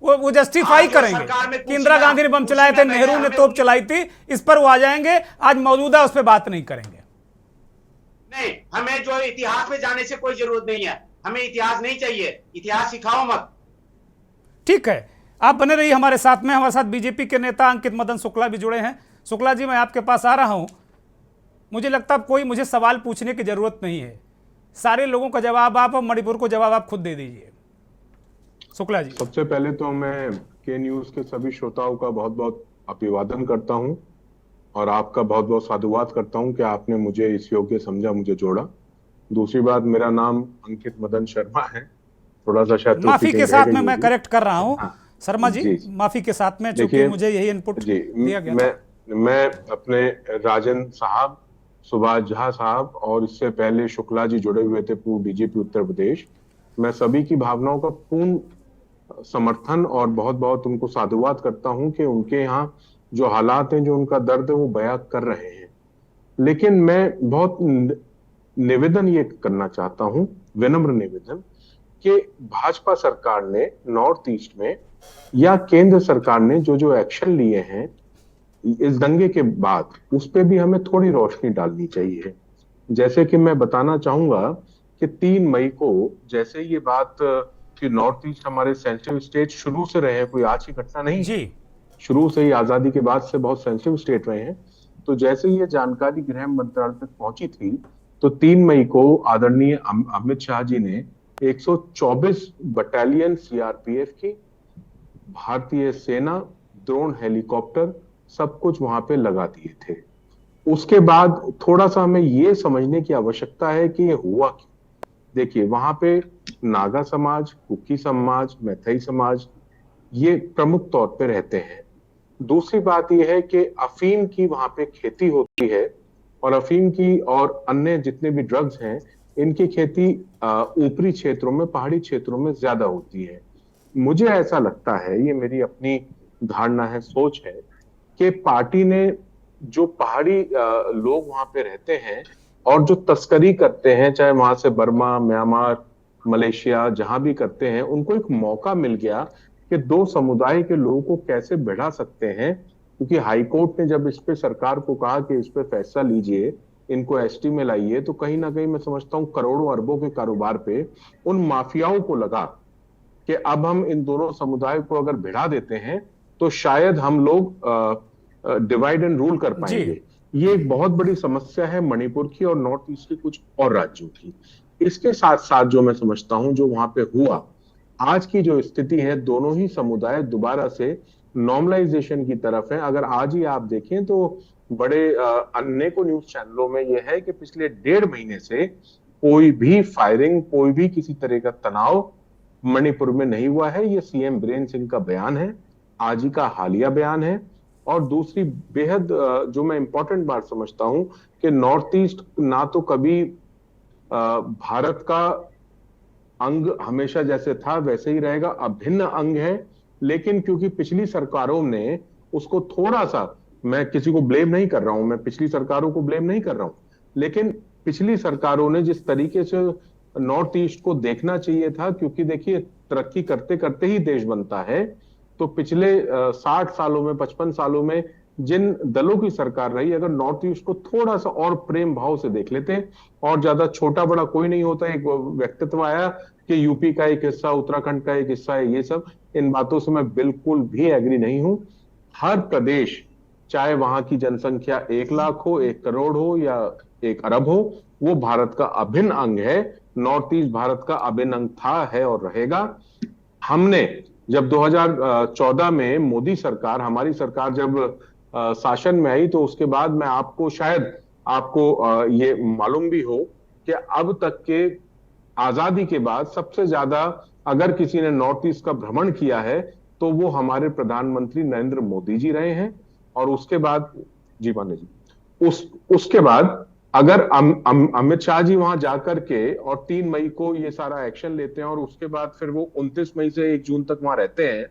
वो जस्टिफाई करेंगे कि इंदिरा गांधी ने बम चलाए थे, नेहरू ने तोप चलाई थी, इस पर वो आ जाएंगे। आज मौजूदा उस पर बात नहीं करेंगे। नहीं, हमें जो इतिहास में जाने से कोई जरूरत नहीं है, हमें इतिहास नहीं चाहिए, इतिहास सिखाओ मत। ठीक है, आप बने रहिए हमारे साथ में। हमारे साथ बीजेपी के नेता अंकित मदन शुक्ला भी जुड़े हैं। शुक्ला जी, मैं आपके पास आ रहा हूं। मुझे लगता है मुझे सवाल पूछने की जरूरत नहीं है, सारे लोगों का जवाब आप, मणिपुर को जवाब आप खुद दे दीजिए। शुक्ला जी, सबसे पहले तो मैं के न्यूज के सभी श्रोताओं का बहुत बहुत अभिवादन करता हूं और आपका बहुत बहुत साधुवाद करता हूं कि आपने मुझे इस योग्य समझा, मुझे जोड़ा। दूसरी बात, मेरा नाम अंकित मदन शर्मा है। थोड़ा सा शायद माफी के साथ में मैं करेक्ट कर रहा हूं। हाँ, शर्मा जी, माफी के साथ में, चूंकि मुझे यही इनपुट दिया गया। मैं अपने राजन साहब, सुभाष झा साहब और इससे पहले शुक्ला जी जुड़े हुए थे, पूर्व डीजीपी उत्तर प्रदेश। मैं सभी की भावनाओं का पूर्ण समर्थन और बहुत बहुत उनको साधुवाद करता हूं कि उनके यहाँ जो हालात हैं, जो उनका दर्द है, वो बयां कर रहे हैं। लेकिन मैं बहुत निवेदन ये करना चाहता हूं, विनम्र निवेदन, कि भाजपा सरकार ने नॉर्थ ईस्ट में या केंद्र सरकार ने जो एक्शन लिए हैं इस दंगे के बाद, उस पे भी हमें थोड़ी रोशनी डालनी चाहिए। जैसे कि मैं बताना चाहूंगा कि 3 मई को जैसे ये बात कि नॉर्थ ईस्ट हमारे सेंसिटिव स्टेट शुरू से रहे हैं, कोई आज की घटना नहीं जी, शुरू से ही आजादी के बाद से बहुत सेंसिटिव स्टेट रहे हैं। तो जैसे ये जानकारी गृह मंत्रालय तक पहुंची थी तो 3 मई को आदरणीय अमित शाह जी ने 124 बटालियन सीआरपीएफ की, भारतीय सेना, ड्रोन, हेलीकॉप्टर, सब कुछ वहां पे लगा दिए थे। उसके बाद थोड़ा सा हमें ये समझने की आवश्यकता है कि ये हुआ क्यों। देखिए, वहां पे नागा समाज, कुकी समाज, मैथई समाज ये प्रमुख तौर पे रहते हैं। दूसरी बात यह है कि अफीम की वहां पे खेती होती है और अफीम की और अन्य जितने भी ड्रग्स हैं, इनकी खेती ऊपरी क्षेत्रों में, पहाड़ी क्षेत्रों में ज्यादा होती है। मुझे ऐसा लगता है, ये मेरी अपनी धारणा है, सोच है, कि पार्टी ने जो पहाड़ी लोग वहां पे रहते हैं और जो तस्करी करते हैं, चाहे वहां से बर्मा, म्यांमार, मलेशिया, जहां भी करते हैं, उनको एक मौका मिल गया कि 2 समुदाय के लोगों को कैसे बढ़ा सकते हैं। क्योंकि हाईकोर्ट ने जब इस पे सरकार को कहा कि इस पे फैसला लीजिए, इनको एसटी में लाइए, तो कहीं ना कहीं मैं समझता हूँ करोड़ों अरबों के कारोबार पे उन माफियाओं को लगा कि अब हम इन दोनों समुदाय को अगर भिड़ा देते हैं तो शायद हम लोग डिवाइड एंड रूल कर पाएंगे। ये एक बहुत बड़ी समस्या है मणिपुर की और नॉर्थ ईस्ट के कुछ और राज्यों की। इसके साथ साथ जो मैं समझता हूं जो वहां पे हुआ, आज की जो स्थिति है, दोनों ही समुदाय दोबारा से नॉर्मलाइजेशन की तरफ है। अगर आज ही आप देखें तो बड़े अनेकों न्यूज चैनलों में यह है कि पिछले 1.5 महीने से कोई भी फायरिंग, कोई भी किसी तरह का तनाव मणिपुर में नहीं हुआ है। ये सीएम बीरेन सिंह का बयान है, आज ही का हालिया बयान है। और दूसरी बेहद जो मैं इंपॉर्टेंट बात समझता हूं कि नॉर्थ ईस्ट ना तो कभी भारत का अंग हमेशा जैसे था वैसे ही रहेगा, अभिन्न अंग है। लेकिन क्योंकि पिछली सरकारों ने उसको थोड़ा सा, मैं किसी को ब्लेम नहीं कर रहा हूं, मैं पिछली सरकारों को ब्लेम नहीं कर रहा हूं, लेकिन पिछली सरकारों ने जिस तरीके से नॉर्थ ईस्ट को देखना चाहिए था, क्योंकि देखिए तरक्की करते करते ही देश बनता है, तो पिछले 60 सालों में, 55 सालों में जिन दलों की सरकार रही, अगर नॉर्थ ईस्ट को थोड़ा सा और प्रेम भाव से देख लेते, और ज्यादा छोटा बड़ा कोई नहीं होता। एक व्यक्तित्व आया कि यूपी का एक हिस्सा, उत्तराखंड का एक हिस्सा है, ये सब, इन बातों से मैं बिल्कुल भी एग्री नहीं हूं। हर प्रदेश, चाहे वहां की जनसंख्या 1 लाख हो, 1 करोड़ हो या 1 अरब हो, वो भारत का अभिन्न अंग है। नॉर्थ ईस्ट भारत का अभिन्न अंग था, है और रहेगा। हमने जब 2014 में मोदी सरकार, हमारी सरकार जब शासन में आई, तो उसके बाद मैं आपको शायद आपको ये मालूम भी हो कि अब तक के आजादी के बाद सबसे ज्यादा अगर किसी ने नॉर्थ ईस्ट का भ्रमण किया है तो वो हमारे प्रधानमंत्री नरेंद्र मोदी जी रहे हैं। और उसके बाद जी माने जी उसके बाद अगर अमित शाह जी वहां जाकर के और 3 मई को ये सारा एक्शन लेते हैं और उसके बाद फिर वो 29 मई से 1 जून तक वहां रहते हैं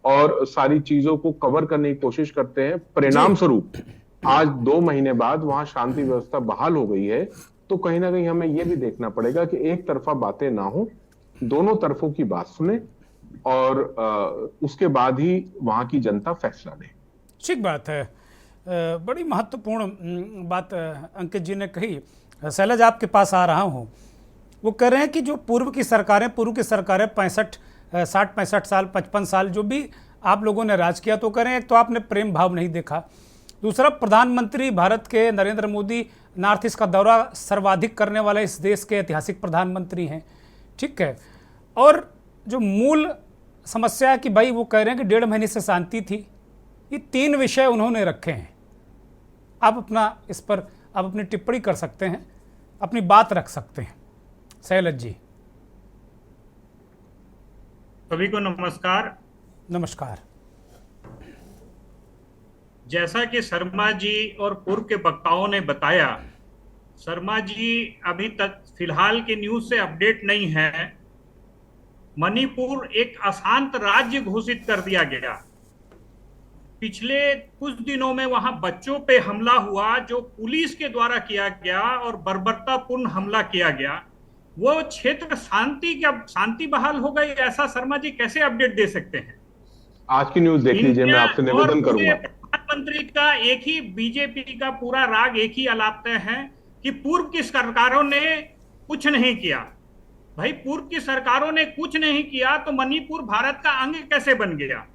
और सारी चीजों को कवर करने की कोशिश करते हैं, परिणाम स्वरूप आज 2 महीने बाद वहां शांति व्यवस्था बहाल हो गई है। तो कहीं ना कहीं हमें यह भी देखना पड़ेगा कि एक तरफा बातें ना हो, दोनों तरफों की बात सुने और उसके बाद ही वहां की जनता फैसला ले। ठीक बात है, बड़ी महत्वपूर्ण बात अंकित जी ने कही। शैलज, आपके पास आ रहा हूँ। वो कह रहे हैं कि जो पूर्व की सरकारें 60-65 साल 55 साल जो भी आप लोगों ने राज किया, तो कह रहे हैं एक तो आपने प्रेम भाव नहीं देखा, दूसरा प्रधानमंत्री भारत के नरेंद्र मोदी नॉर्थ ईस्ट का दौरा सर्वाधिक करने वाले इस देश के ऐतिहासिक प्रधानमंत्री हैं, ठीक है। और जो मूल समस्या है कि भाई वो कह रहे हैं कि 1.5 महीने से शांति थी, ये 3 विषय उन्होंने रखे हैं। आप इस पर आप अपनी टिप्पणी कर सकते हैं, अपनी बात रख सकते हैं। शैलज जी। सभी को नमस्कार। नमस्कार। जैसा कि शर्मा जी और पूर्व के वक्ताओं ने बताया, शर्मा जी अभी तक फिलहाल के न्यूज से अपडेट नहीं है। मणिपुर एक अशांत राज्य घोषित कर दिया गया। पिछले कुछ दिनों में वहां बच्चों पे हमला हुआ जो पुलिस के द्वारा किया गया और बर्बरतापूर्ण हमला किया गया। वो क्षेत्र शांति बहाल हो गई, ऐसा शर्मा जी कैसे अपडेट दे सकते हैं? आज की न्यूज देख लीजिए, मैं आपसे निवेदन करूंगा। प्रधानमंत्री का एक ही, बीजेपी का पूरा राग एक ही अलापते हैं कि पूर्व की सरकारों ने कुछ नहीं किया। भाई पूर्व की सरकारों ने कुछ नहीं किया तो मणिपुर भारत का अंग कैसे बन गया?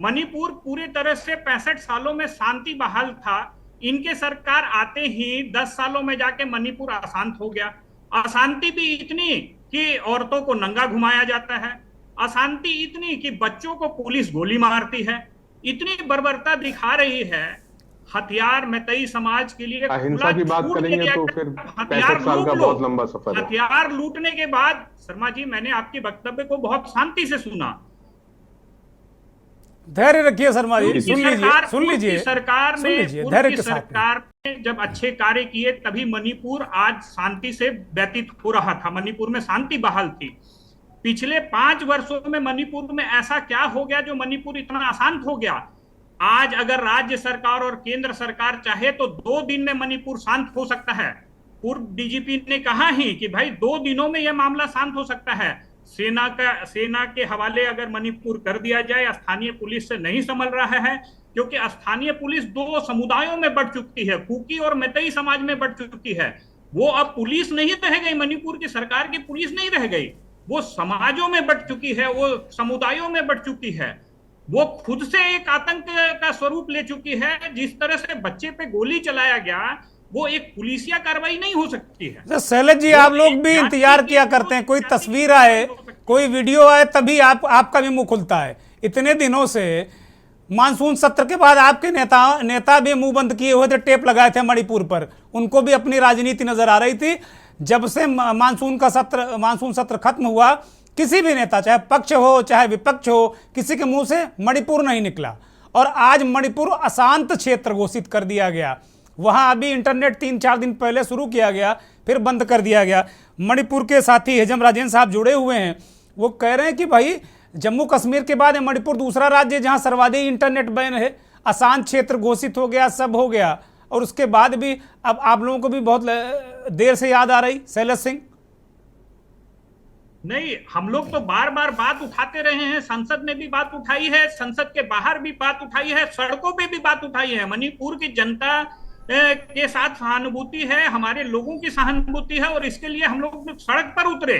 मणिपुर पूरी तरह से 65 सालों में शांति बहाल था। इनके सरकार आते ही 10 सालों में जाके मणिपुर अशांत हो गया। अशांति भी इतनी कि औरतों को नंगा घुमाया जाता है, अशांति इतनी कि बच्चों को पुलिस गोली मारती है, इतनी बर्बरता दिखा रही है। हथियार मैतई समाज के लिए अहिंसा की बात करेंगे तो फिर 65 साल का बहुत लंबा सफर है। हथियार लूटने के बाद शर्मा जी, मैंने आपके वक्तव्य को बहुत शांति से सुना। धैर्य रखिए शर्मा जी, सुन लीजिए सरकार ने जब अच्छे कार्य किए तभी मणिपुर आज शांति से व्यतीत हो रहा था। मणिपुर में शांति बहाल थी। पिछले 5 वर्षों में मणिपुर में ऐसा क्या हो गया जो मणिपुर इतना अशांत हो गया? आज अगर राज्य सरकार और केंद्र सरकार चाहे तो 2 दिन में मणिपुर शांत हो सकता है। पूर्व डीजीपी ने कहा ही कि भाई 2 दिनों में यह मामला शांत हो सकता है। सेना के हवाले अगर मणिपुर कर दिया जाए, स्थानीय पुलिस से नहीं संभल रहा है, क्योंकि स्थानीय पुलिस 2 समुदायों में बढ़ चुकी है, कुकी और मैतई समाज में बढ़ चुकी है। वो अब पुलिस नहीं रह गई, मणिपुर की सरकार की पुलिस नहीं रह गई, वो समाजों में बढ़ चुकी है, वो समुदायों में बढ़ चुकी है। वो खुद से एक आतंक का स्वरूप ले चुकी है। जिस तरह से बच्चे पे गोली चलाया गया, वो एक पुलिसिया कार्रवाई नहीं हो सकती है। शैलज जी, आप लोग भी इंतजार किया करते हैं, कोई तस्वीर आए, कोई वीडियो आए, तभी आपका भी मुंह खुलता है। इतने दिनों से मानसून सत्र के बाद आपके नेता भी मुंह बंद किए हुए थे, टेप लगाए थे मणिपुर पर। उनको भी अपनी राजनीति नजर आ रही थी। जब से मानसून सत्र खत्म हुआ, किसी भी नेता, चाहे पक्ष हो चाहे विपक्ष हो, किसी के मुंह से मणिपुर नहीं निकला। और आज मणिपुर अशांत क्षेत्र घोषित कर दिया गया। वहां अभी इंटरनेट 3-4 दिन पहले शुरू किया गया, फिर बंद कर दिया गया। मणिपुर के साथी हेजम राजेंद्र साहब जुड़े हुए हैं, वो कह रहे हैं कि भाई जम्मू कश्मीर के बाद मणिपुर दूसरा राज्य जहां सर्वाधिक इंटरनेट बैन है, अशांत क्षेत्र घोषित हो गया, सब हो गया, और उसके बाद भी अब आप लोगों को भी बहुत देर से याद आ रही। शैलज सिंह, नहीं, हम लोग तो बार बार बात उठाते रहे हैं। संसद में भी बात उठाई है, संसद के बाहर भी बात उठाई है, सड़कों पे भी बात उठाई है। मणिपुर की जनता के साथ सहानुभूति है, हमारे लोगों की सहानुभूति है, और इसके लिए हम लोग सड़क पर उतरे,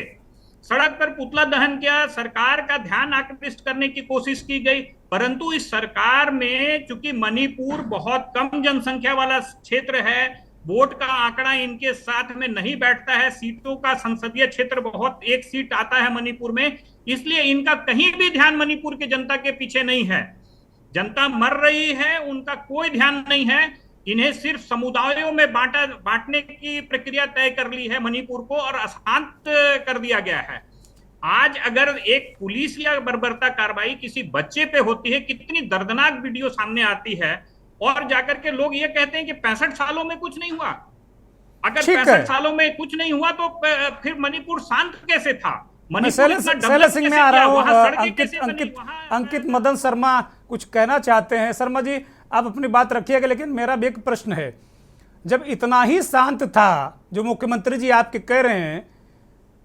सड़क पर पुतला दहन किया, सरकार का ध्यान आकृष्ट करने की कोशिश की गई। परंतु इस सरकार में चूंकि मणिपुर बहुत कम जनसंख्या वाला क्षेत्र है, वोट का आंकड़ा इनके साथ में नहीं बैठता है, सीटों का संसदीय क्षेत्र बहुत, एक सीट आता है मणिपुर में, इसलिए इनका कहीं भी ध्यान मणिपुर की जनता के पीछे नहीं है। जनता मर रही है, उनका कोई ध्यान नहीं है। इन्हें सिर्फ समुदायों में बांटने की प्रक्रिया तय कर ली है मणिपुर को, और अशांत कर दिया गया है। आज अगर एक पुलिस या बर्बरता कार्रवाई किसी बच्चे पे होती है, कितनी दर्दनाक वीडियो सामने आती है, और जाकर के लोग ये कहते हैं कि 65 सालों में कुछ नहीं हुआ। अगर 65 सालों में कुछ नहीं हुआ तो फिर मणिपुर शांत कैसे था? शैलेश सिंह में आ रहा हूँ। अंकित मदन शर्मा कुछ कहना चाहते हैं। शर्मा जी आप अपनी बात रखिएगा, लेकिन मेरा भी एक प्रश्न है, जब इतना ही शांत था जो मुख्यमंत्री जी आपके कह रहे हैं,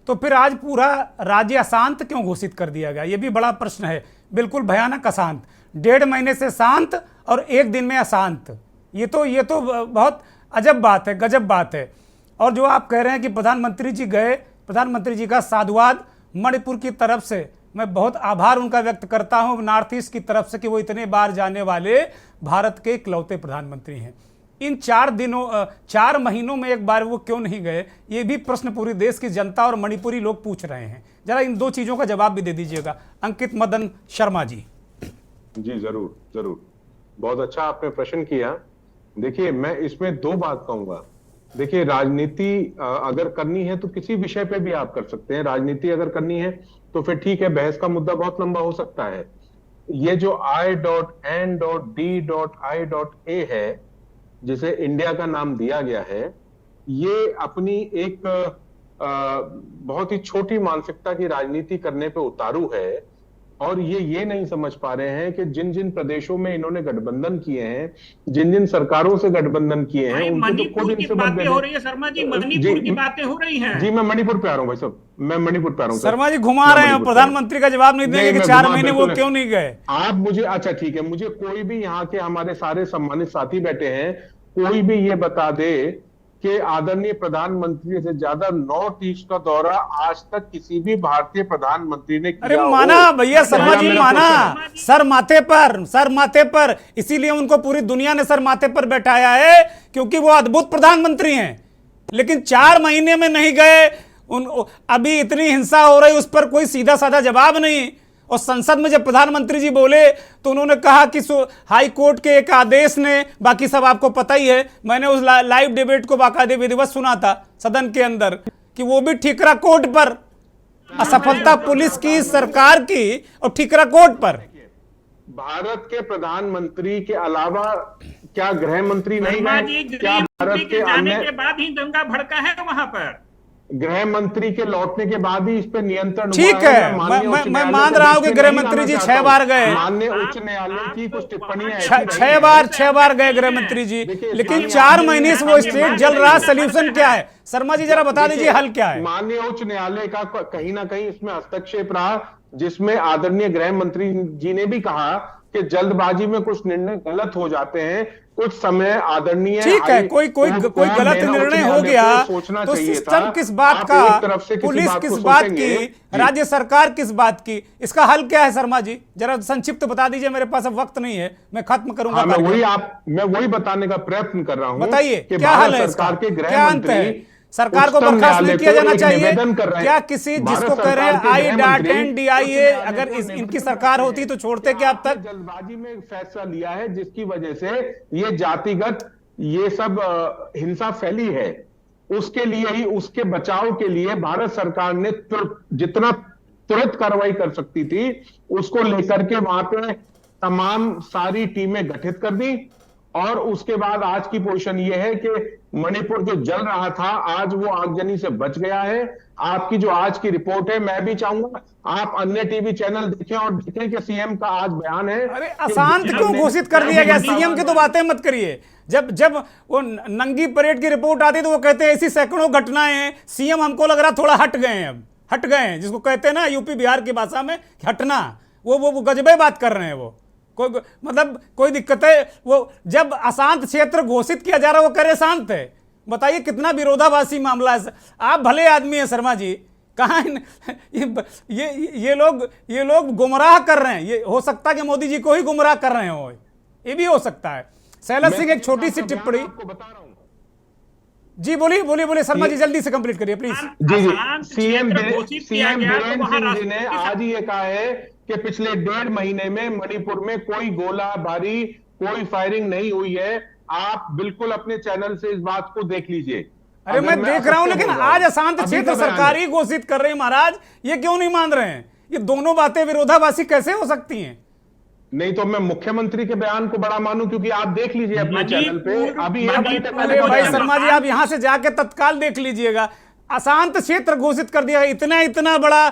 तो फिर आज पूरा राज्य अशांत क्यों घोषित कर दिया गया? ये भी बड़ा प्रश्न है। बिल्कुल भयानक अशांत, 1.5 महीने से शांत और 1 दिन में अशांत। ये तो बहुत अजब बात है, गजब बात है। और जो आप कह रहे हैं कि प्रधानमंत्री जी गए, प्रधानमंत्री जी का साधुवाद मणिपुर की तरफ से, मैं बहुत आभार उनका व्यक्त करता हूं नॉर्थ ईस्ट की तरफ से कि वो इतने बार जाने वाले भारत के इकलौते प्रधानमंत्री हैं। इन 4 महीनों में एक बार वो क्यों नहीं गए? ये भी प्रश्न पूरी देश की जनता और मणिपुरी लोग पूछ रहे हैं। जरा इन 2 चीजों का जवाब भी दे दीजिएगा अंकित मदन शर्मा जी। जी जरूर जरूर, बहुत अच्छा आपने प्रश्न किया। देखिए मैं इसमें 2 बात कहूंगा। देखिए राजनीति अगर करनी है तो किसी विषय पे भी आप कर सकते हैं। राजनीति अगर करनी है तो फिर ठीक है, बहस का मुद्दा बहुत लंबा हो सकता है। ये जो I.N.D.I.A है, जिसे इंडिया का नाम दिया गया है, ये अपनी एक बहुत ही छोटी मानसिकता की राजनीति करने पे उतारू है। और ये नहीं समझ पा रहे हैं कि जिन जिन प्रदेशों में इन्होंने गठबंधन किए हैं, जिन जिन सरकारों से गठबंधन किए हैं, उनको तो खुद इनसे बातें हो रही है। शर्मा जी मणिपुर की बातें हो रही हैं। जी मैं मणिपुर पे आ रहा हूँ भाई साहब, मैं मणिपुर पे आ रहा हूँ। शर्मा जी घुमा रहे हैं, प्रधानमंत्री का जवाब नहीं देंगे कि 4 महीने वो क्यों नहीं गए। आप मुझे, अच्छा ठीक है, मुझे कोई भी यहाँ के हमारे सारे सम्मानित साथी बैठे हैं, कोई भी ये बता दे कि आदरणीय प्रधानमंत्री से ज्यादा नॉर्थ ईस्ट का दौरा आज तक किसी भी भारतीय प्रधानमंत्री ने किया। अरे माना भैया, शर्मा जी माना, सर माथे पर, इसीलिए उनको पूरी दुनिया ने सर माथे पर बैठाया है, क्योंकि वो अद्भुत प्रधानमंत्री हैं। लेकिन 4 महीने में नहीं गए, अभी इतनी हिंसा हो रही, उस पर कोई सीधा साधा जवाब नहीं। और संसद में जब प्रधानमंत्री जी बोले तो उन्होंने कहा कि हाई कोर्ट के एक आदेश ने, बाकी सब आपको पता ही है, मैंने उस लाइव डिबेट को बाकायदे विधिवत सुना था सदन के अंदर, कि वो भी ठीकरा कोर्ट पर, असफलता पुलिस की, सरकार की, और ठीकरा कोर्ट पर। भारत के प्रधानमंत्री के अलावा क्या गृह मंत्री नहीं गए? क्या भारत के जाने के बाद ही दंगा भड़का है वहां पर? गृह मंत्री के लौटने के बाद ही इस पर नियंत्रण हुआ। ठीक है, मैं मान रहा हूं कि गृह मंत्री जी 6 बार गए। माननीय उच्च न्यायालय की कुछ टिप्पणियां 6 बार गए गृह मंत्री जी, लेकिन 4 महीने से वो स्टेट जल रहा। सोल्यूशन क्या है शर्मा जी, जरा बता दीजिए हल क्या है? माननीय उच्च न्यायालय का कहीं ना कहीं इसमें हस्तक्षेप रहा, जिसमें आदरणीय गृह मंत्री जी ने भी कहा कि जल्दबाजी में कुछ निर्णय गलत हो जाते हैं। कुछ समय आदरणीय, ठीक है, कोई गलत निर्णय हो गया तो सिस्टम किस बात का, पुलिस किस बात की, राज्य सरकार किस बात की, इसका हल क्या है? शर्मा जी जरा संक्षिप्त बता दीजिए, मेरे पास अब वक्त नहीं है, मैं खत्म करूंगा। मैं वही बताने का प्रयत्न कर रहा हूं। बताइए क्या हल है, सरकार के गृह क्या अंत है? सरकार को बर्खास्त नहीं किया जाना चाहिए क्या? किसी जिसको कह रहे हैं I.N.D.I.A, अगर इनकी सरकार होती तो छोड़ते क्या अब तक? जल्दबाजी में फैसला लिया है जिसकी वजह से ये जातिगत ये सब हिंसा फैली है। उसके लिए ही, उसके बचाव के लिए भारत सरकार ने जितना तुरंत कार्रवाई कर सकती थी उसको लेकर के वहां पे तमाम सारी टीमें गठित कर दी। और उसके बाद आज की पोजीशन ये है कि मणिपुर जो जल रहा था आज वो आगजनी से बच गया है। आपकी जो आज की रिपोर्ट है, मैं भी चाहूंगा आप अन्य टीवी चैनल देखें और देखें कि सीएम का आज बयान है। अरे अशांत क्यों घोषित कर दिया गया? सीएम की तो बातें मत करिए। जब वो नंगी परेड की रिपोर्ट आती तो वो कहते हैं ऐसी सैकड़ों घटनाएं हैं। सीएम हमको लग रहा थोड़ा हट गए हैं, अब हट गए हैं, जिसको कहते हैं ना यूपी बिहार की भाषा में हटना। वो गजबे बात कर रहे हैं। वो कोई दिक्कत है? वो जब अशांत क्षेत्र घोषित किया जा रहा है वो कह रहे शांत है। बताइए कितना विरोधाभासी मामला है। आप भले आदमी हैं शर्मा जी, कहाँ ये लोग गुमराह कर रहे हैं। ये हो सकता है कि मोदी जी को ही गुमराह कर रहे हो, ये भी हो सकता है। शैलेश सिंह एक छोटी सी टिप्पणी, जी बोलिए बोलिए बोलिए शर्मा जी, जल्दी से कंप्लीट करिए प्लीज। जी जी, अशांत सीएम क्षेत्र घोषित किया गया, तो वहाँ बीरेन्द्र सिंह जी ने राष्ट्रपति आज ही ये कहा है कि पिछले 1.5 महीने में मणिपुर में कोई गोलाबारी, कोई फायरिंग नहीं हुई है। आप बिल्कुल अपने चैनल से इस बात को देख लीजिए। अरे मैं देख रहा हूं, लेकिन आज अशांत क्षेत्र सरकारी घोषित कर रहे हैं महाराज, ये क्यों नहीं मान रहे हैं? ये दोनों बातें विरोधाभासी कैसे हो सकती हैं? नहीं तो मैं मुख्यमंत्री के बयान को बड़ा मानूं, क्योंकि आप देख लीजिए अपने चैनल पे, अभी 1 घंटे पहले अरे भाई शर्मा जी, आप यहां से जाके तत्काल देख लीजिएगा, अशांत क्षेत्र घोषित कर दिया। इतना बड़ा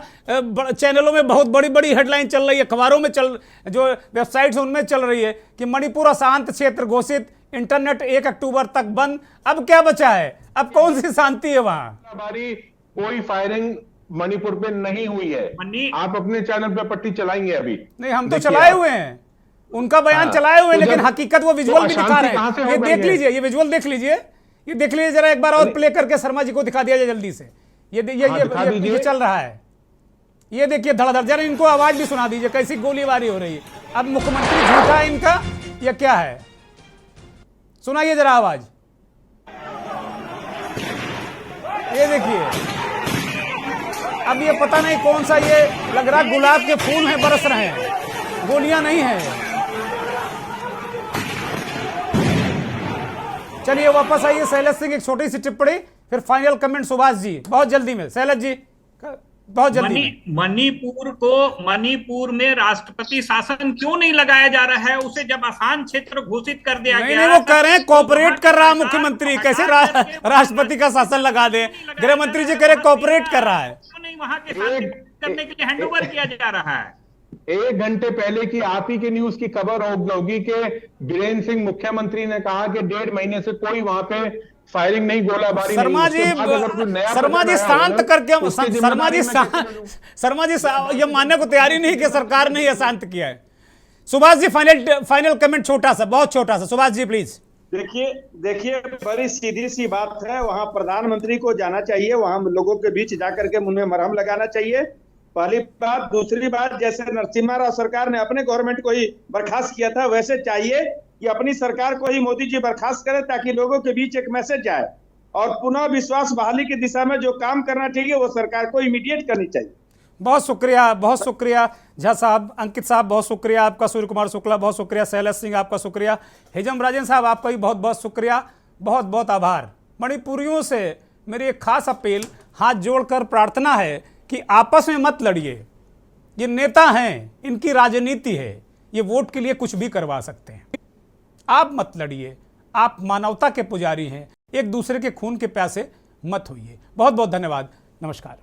चैनलों में बहुत बड़ी बड़ी हेडलाइन चल रही है, अखबारों में जो वेबसाइट्स उनमें चल रही है कि मणिपुर अशांत क्षेत्र घोषित, इंटरनेट 1 अक्टूबर तक बंद। अब क्या बचा है? अब कौन सी शांति है वहां? कोई फायरिंग मणिपुर पे नहीं हुई है। आप अपने चैनल पे पट्टी चलाएंगे अभी? नहीं, हम तो चलाए हुए हैं, उनका बयान चलाए हुए हैं, लेकिन हकीकत वो विजुअल भी दिखा रहे हैं। ये देख लीजिए, ये विजुअल देख लीजिए, ये देख लीजिए जरा, एक बार और प्ले करके शर्मा जी को दिखा दिया जाए जल्दी से। ये चल रहा है, ये देखिए धड़ाधड़। जरा इनको आवाज भी सुना दीजिए, कैसी गोलीबारी हो रही है। अब मुख्यमंत्री झूठा है इनका या क्या है? सुनाइए जरा आवाज। ये देखिए, अब ये पता नहीं कौन सा, ये लग रहा गुलाब के फूल हैं, बरस रहे हैं, गोलियां नहीं हैं। चलिए वापस आइए शैलेश सिंह, एक छोटी सी टिप्पणी, फिर फाइनल कमेंट सुभाष जी, बहुत जल्दी में। शैलेश जी बहुत जल्दी। मणिपुर में राष्ट्रपति शासन क्यों नहीं लगाया जा रहा है? उसे जब अशांत क्षेत्र घोषित कर दिया गया, नहीं, वो कह रहे हैं कोऑपरेट कर रहा है मुख्यमंत्री, कैसे राष्ट्रपति का शासन लगा दे? गृह मंत्री जी कह रहे कोऑपरेट कर रहा है, नहीं वहां के शांति करने के लिए हैंडओवर किया जा रहा है। 1 घंटे पहले की आप ही के न्यूज की खबर होगी कि बीरेन्द्र सिंह मुख्यमंत्री ने कहा कि 1.5 महीने से कोई वहां पे फायरिंग नहीं, गोलाबारी नहीं। शर्मा जी शांत करके, शर्मा जी ये मानने को तैयारी नहीं कि सरकार ने यह शांत किया है। सुभाष जी फाइनल कमेंट, छोटा सा, बहुत छोटा सा, सुभाष जी प्लीज। देखिए बड़ी सीधी सी बात है, वहां प्रधानमंत्री को जाना चाहिए, वहां लोगों के बीच जाकर के मुंह में मरहम लगाना चाहिए, पहली बात। दूसरी बात, जैसे नरसिम्हा राव सरकार ने अपने गवर्नमेंट को ही बर्खास्त किया था, वैसे चाहिए कि अपनी सरकार को ही मोदी जी बर्खास्त करें, ताकि लोगों के बीच एक मैसेज जाए और पुनः विश्वास बहाली की दिशा में जो काम करना चाहिए वो सरकार को इमीडिएट करनी चाहिए। बहुत शुक्रिया झा साहब, अंकित साहब बहुत शुक्रिया आपका, सूर्य कुमार शुक्ला बहुत शुक्रिया, शैलेश सिंह आपका शुक्रिया, हिजम राजन साहब आपका भी बहुत बहुत शुक्रिया, बहुत बहुत आभार। मणिपुरियों से मेरी एक खास अपील, हाथ जोड़कर प्रार्थना है कि आपस में मत लड़िए। ये नेता हैं, इनकी राजनीति है, ये वोट के लिए कुछ भी करवा सकते हैं। आप मत लड़िए, आप मानवता के पुजारी हैं, एक दूसरे के खून के प्यासे मत होइए। बहुत बहुत धन्यवाद, नमस्कार।